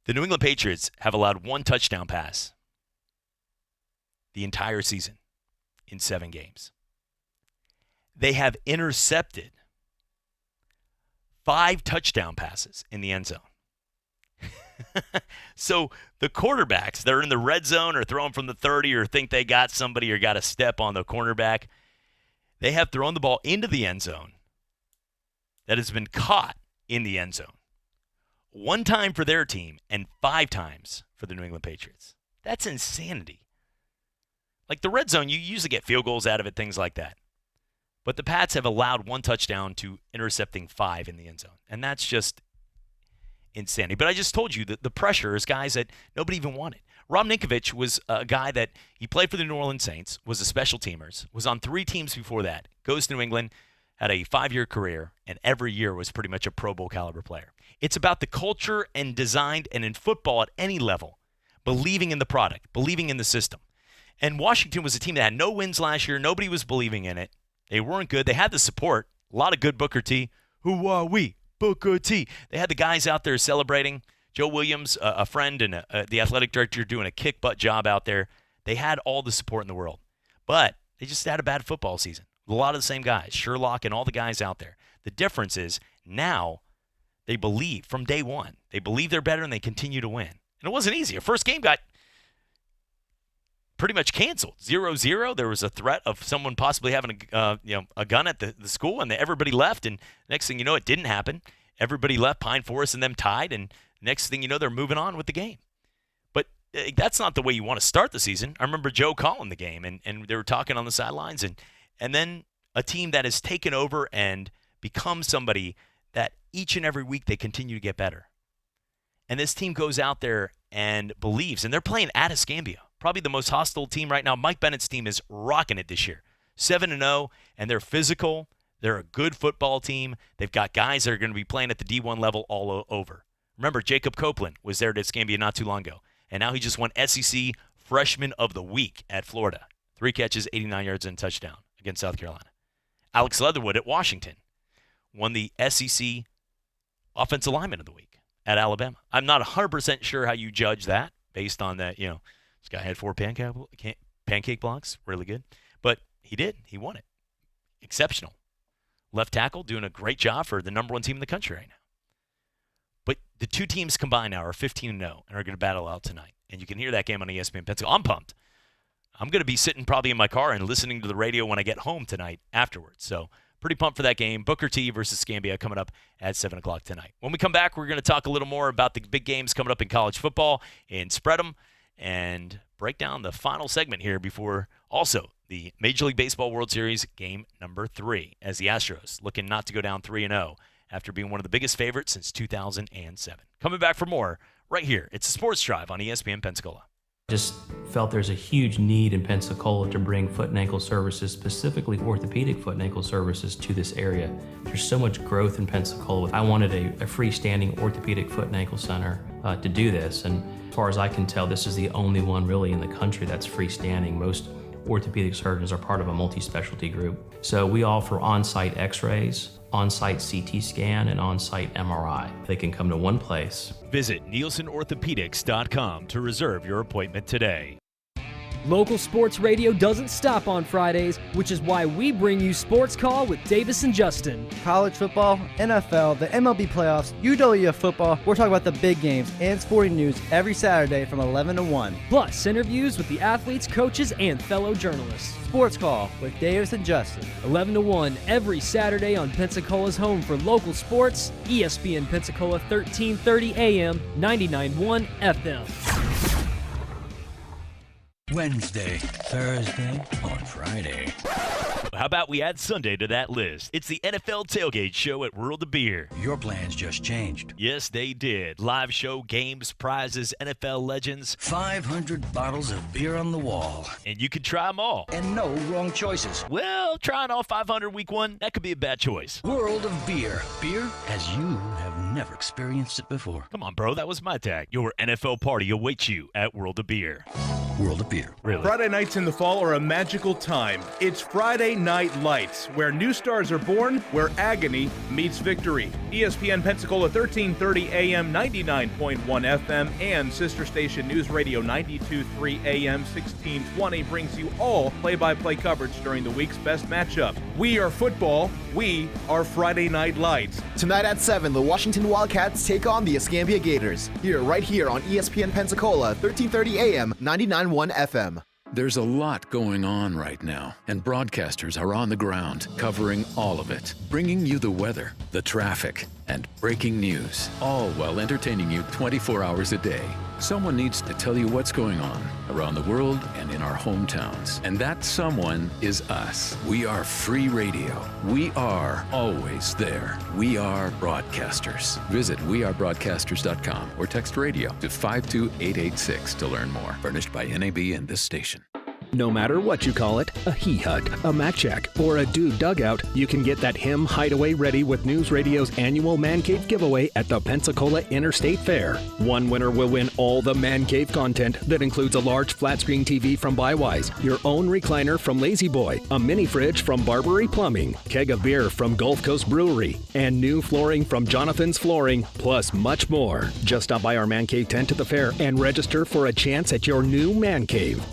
The New England Patriots have allowed one touchdown pass the entire season in 7 games. They have intercepted 5 touchdown passes in the end zone. So the quarterbacks that are in the red zone or throwing from the 30 or think they got somebody or got a step on the cornerback, they have thrown the ball into the end zone that has been caught in the end zone. 1 time for their team and 5 times for the New England Patriots. That's insanity. Like the red zone, you usually get field goals out of it, things like that. But the Pats have allowed 1 touchdown to intercepting 5 in the end zone. And that's just insanity. But I just told you that the pressure is guys that nobody even wanted. Rob Ninkovich was a guy that he played for the New Orleans Saints, was a special teamers, was on 3 teams before that, goes to New England, had a 5-year career, and every year was pretty much a Pro Bowl caliber player. It's about the culture and design, and in football at any level, believing in the product, believing in the system. And Washington was a team that had no wins last year. Nobody was believing in it. They weren't good. They had the support. A lot of good Booker T. Who are we? Booker T. They had the guys out there celebrating. Joe Williams, a friend, and the athletic director doing a kick-butt job out there. They had all the support in the world. But they just had a bad football season. A lot of the same guys, Sherlock and all the guys out there. The difference is now they believe from day one. They believe they're better, and they continue to win. And it wasn't easy. Our first game got pretty much canceled. 0-0. There was a threat of someone possibly having a gun at the school, and everybody left. And next thing you know, it didn't happen. Everybody left. Pine Forest and them tied, and next thing you know, they're moving on with the game. But that's not the way you want to start the season. I remember Joe calling the game, and they were talking on the sidelines, and then a team that has taken over and become somebody that each and every week they continue to get better. And this team goes out there and believes, and they're playing at Escambia, probably the most hostile team right now. Mike Bennett's team is rocking it this year. 7-0, and they're physical. They're a good football team. They've got guys that are going to be playing at the D1 level all over. Remember, Jacob Copeland was there at Escambia not too long ago, and now he just won SEC Freshman of the Week at Florida. 3 catches, 89 yards, and a touchdown against South Carolina. Alex Leatherwood at Washington won the SEC Offensive Lineman of the Week at Alabama. I'm not 100% sure how you judge that based on that. You know, this guy had 4 pancake blocks, really good. But he did. He won it. Exceptional. Left tackle doing a great job for the number 1 team in the country right now. But the 2 teams combined now are 15-0 and are going to battle out tonight. And you can hear that game on ESPN Pensacola. I'm pumped. I'm going to be sitting probably in my car and listening to the radio when I get home tonight afterwards. So pretty pumped for that game. Booker T versus Scambia coming up at 7 o'clock tonight. When we come back, we're going to talk a little more about the big games coming up in college football and spread them and break down the final segment here before also the Major League Baseball World Series game number 3 as the Astros looking not to go down 3-0 after being one of the biggest favorites since 2007. Coming back for more right here. It's a Sports Drive on ESPN Pensacola. Just felt there's a huge need in Pensacola to bring foot and ankle services, specifically orthopedic foot and ankle services, to this area. There's so much growth in Pensacola. I wanted a freestanding orthopedic foot and ankle center to do this, and as far as I can tell, this is the only one really in the country that's freestanding. Most orthopedic surgeons are part of a multi-specialty group. So we offer on-site x-rays, on-site CT scan, and on-site MRI. They can come to one place. Visit NielsenOrthopedics.com to reserve your appointment today. Local sports radio doesn't stop on Fridays, which is why we bring you Sports Call with Davis and Justin. College football, NFL, the MLB playoffs, UWF football. We're talking about the big games and sporting news every Saturday from 11 to 1. Plus, interviews with the athletes, coaches, and fellow journalists. Sports Call with Davis and Justin. 11 to 1 every Saturday on Pensacola's home for local sports, ESPN Pensacola 1330 AM, 99.1 FM. Wednesday, Thursday, or Friday. How about we add Sunday to that list? It's the NFL Tailgate Show at World of Beer. Your plans just changed. Yes, they did. Live show, games, prizes, NFL legends. 500 bottles of beer on the wall. And you can try them all. And no wrong choices. Well, trying all 500 week one, that could be a bad choice. World of Beer. Beer as you have never experienced it before. Come on, bro. That was my tag. Your NFL party awaits you at World of Beer. World of Beer. Really? Friday nights in the fall are a magical time. It's Friday Night Lights, where new stars are born, where agony meets victory. ESPN Pensacola 1330 AM 99.1 FM and sister station News Radio 92.3 AM 1620 brings you all play-by-play coverage during the week's best matchup. We are football. We are Friday Night Lights. Tonight at 7, the Washington Wildcats take on the Escambia Gators. Right here on ESPN Pensacola 1330 AM 99.1 FM. There's a lot going on right now, and broadcasters are on the ground covering all of it, bringing you the weather, the traffic, and breaking news, all while entertaining you 24 hours a day. Someone needs to tell you what's going on around the world and in our hometowns, and that someone is us. We are free radio. We are always there. We are broadcasters. Visit wearebroadcasters.com or text radio to 52886 to learn more. Furnished by NAB and this station. No matter what you call it, a he hut, a Mac Shack, or a dude dugout, you can get that him hideaway ready with News Radio's annual Man Cave giveaway at the Pensacola Interstate Fair. One winner will win all the Man Cave content that includes a large flat screen TV from Buywise, your own recliner from Lazy Boy, a mini fridge from Barbary Plumbing, keg of beer from Gulf Coast Brewery, and new flooring from Jonathan's Flooring, plus much more. Just stop by our Man Cave tent at the fair and register for a chance at your new Man Cave.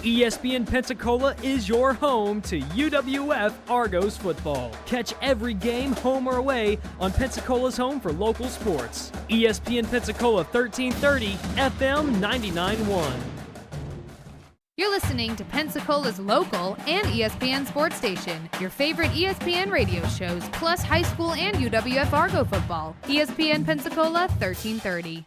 ESPN Pensacola is your home to UWF Argos football. Catch every game, home or away, on Pensacola's home for local sports. ESPN Pensacola 1330, FM 99.1. You're listening to Pensacola's local and ESPN sports station. Your favorite ESPN radio shows, plus high school and UWF Argo football. ESPN Pensacola 1330.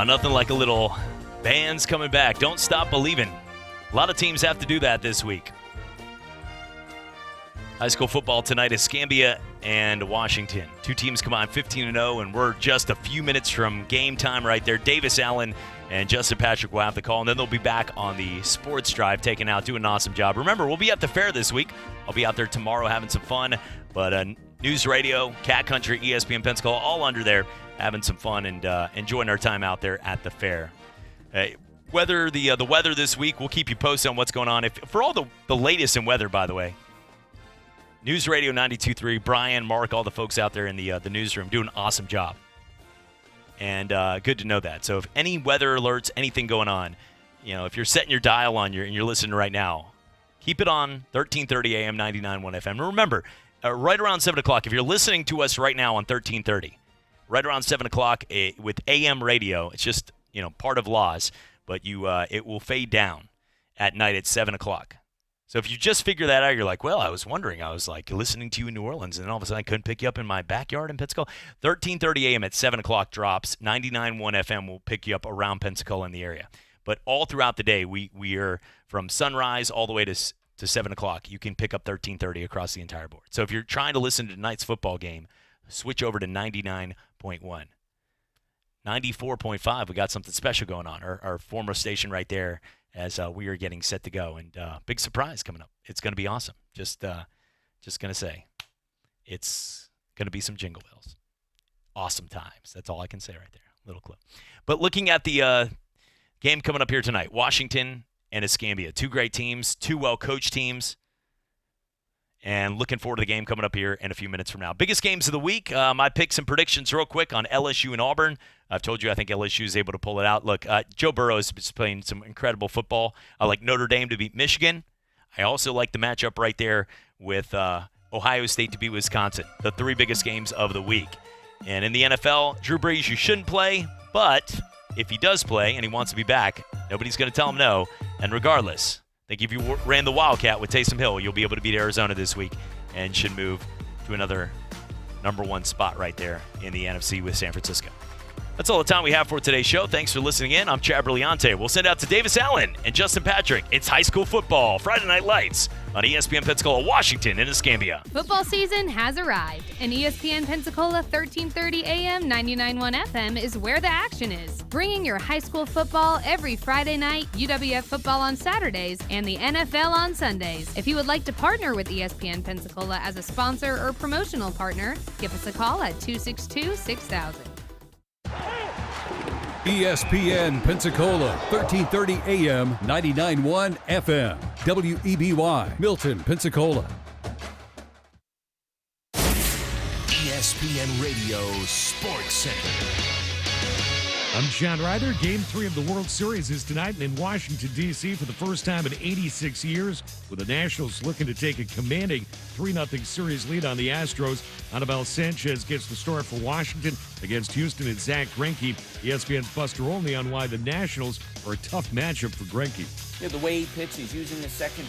Nothing like a little bands coming back. Don't stop believing. A lot of teams have to do that this week. High school football tonight, Escambia and Washington. Two teams combined 15-0, and we're just a few minutes from game time right there. Davis Allen and Justin Patrick will have the call, and then they'll be back on the sports drive, taking out, doing an awesome job. Remember, we'll be at the fair this week. I'll be out there tomorrow having some fun, but News Radio, Cat Country, ESPN Pensacola, all under there, having some fun and enjoying our time out there at the fair. The weather this week, we'll keep you posted on what's going on. For all the latest in weather, by the way, News Radio 92.3, Brian, Mark, all the folks out there in the newsroom doing an awesome job. And good to know that. So if any weather alerts, anything going on, if you're setting your dial on and you're listening right now, keep it on 1330 AM 99.1 FM. And remember, right around 7 o'clock, if you're listening to us right now on 1330, right around 7 o'clock with AM radio, it's just, part of laws, but it will fade down at night at 7 o'clock. So if you just figure that out, you're like, well, I was wondering. I was listening to you in New Orleans, and then all of a sudden I couldn't pick you up in my backyard in Pensacola. 13:30 a.m. at 7 o'clock drops. 99.1 FM will pick you up around Pensacola in the area. But all throughout the day, we are from sunrise all the way to 7 o'clock. You can pick up 1330 across the entire board. So if you're trying to listen to tonight's football game, switch over to 99.1. 94.5, we got something special going on. Our former station right there, as we are getting set to go. And big surprise coming up. It's going to be awesome. Just going to say. it's going to be some jingle bells. Awesome times. That's all I can say right there. Little clip. But looking at the game coming up here tonight, Washington and Escambia. Two great teams, two well-coached teams. And looking forward to the game coming up here in a few minutes from now. Biggest games of the week. My picks and predictions real quick on LSU and Auburn. I've told you I think LSU is able to pull it out. Look, Joe Burrow is playing some incredible football. I like Notre Dame to beat Michigan. I also like the matchup right there with Ohio State to beat Wisconsin. The three biggest games of the week. And in the NFL, Drew Brees, you shouldn't play, but if he does play and he wants to be back, nobody's going to tell him no. And regardless, I think if you ran the Wildcat with Taysom Hill, you'll be able to beat Arizona this week and should move to another number one spot right there in the NFC with San Francisco. That's all the time we have for today's show. Thanks for listening in. I'm Chad Brillante. We'll send out to Davis Allen and Justin Patrick. It's high school football, Friday Night Lights on ESPN Pensacola, Washington, and Escambia. Football season has arrived, and ESPN Pensacola 1330 AM 99.1 FM is where the action is. Bringing your high school football every Friday night, UWF football on Saturdays, and the NFL on Sundays. If you would like to partner with ESPN Pensacola as a sponsor or promotional partner, give us a call at 262-6000. ESPN Pensacola, 1330 AM, 99.1 FM. WEBY, Milton, Pensacola. ESPN Radio Sports Center. I'm John Ryder. Game 3 of the World Series is tonight in Washington, D.C. for the first time in 86 years, with the Nationals looking to take a commanding 3-0 series lead on the Astros. Anibal Sanchez gets the start for Washington against Houston and Zach Greinke. ESPN's Buster Olney on why the Nationals are a tough matchup for Greinke. The way he pitches, using the secondary.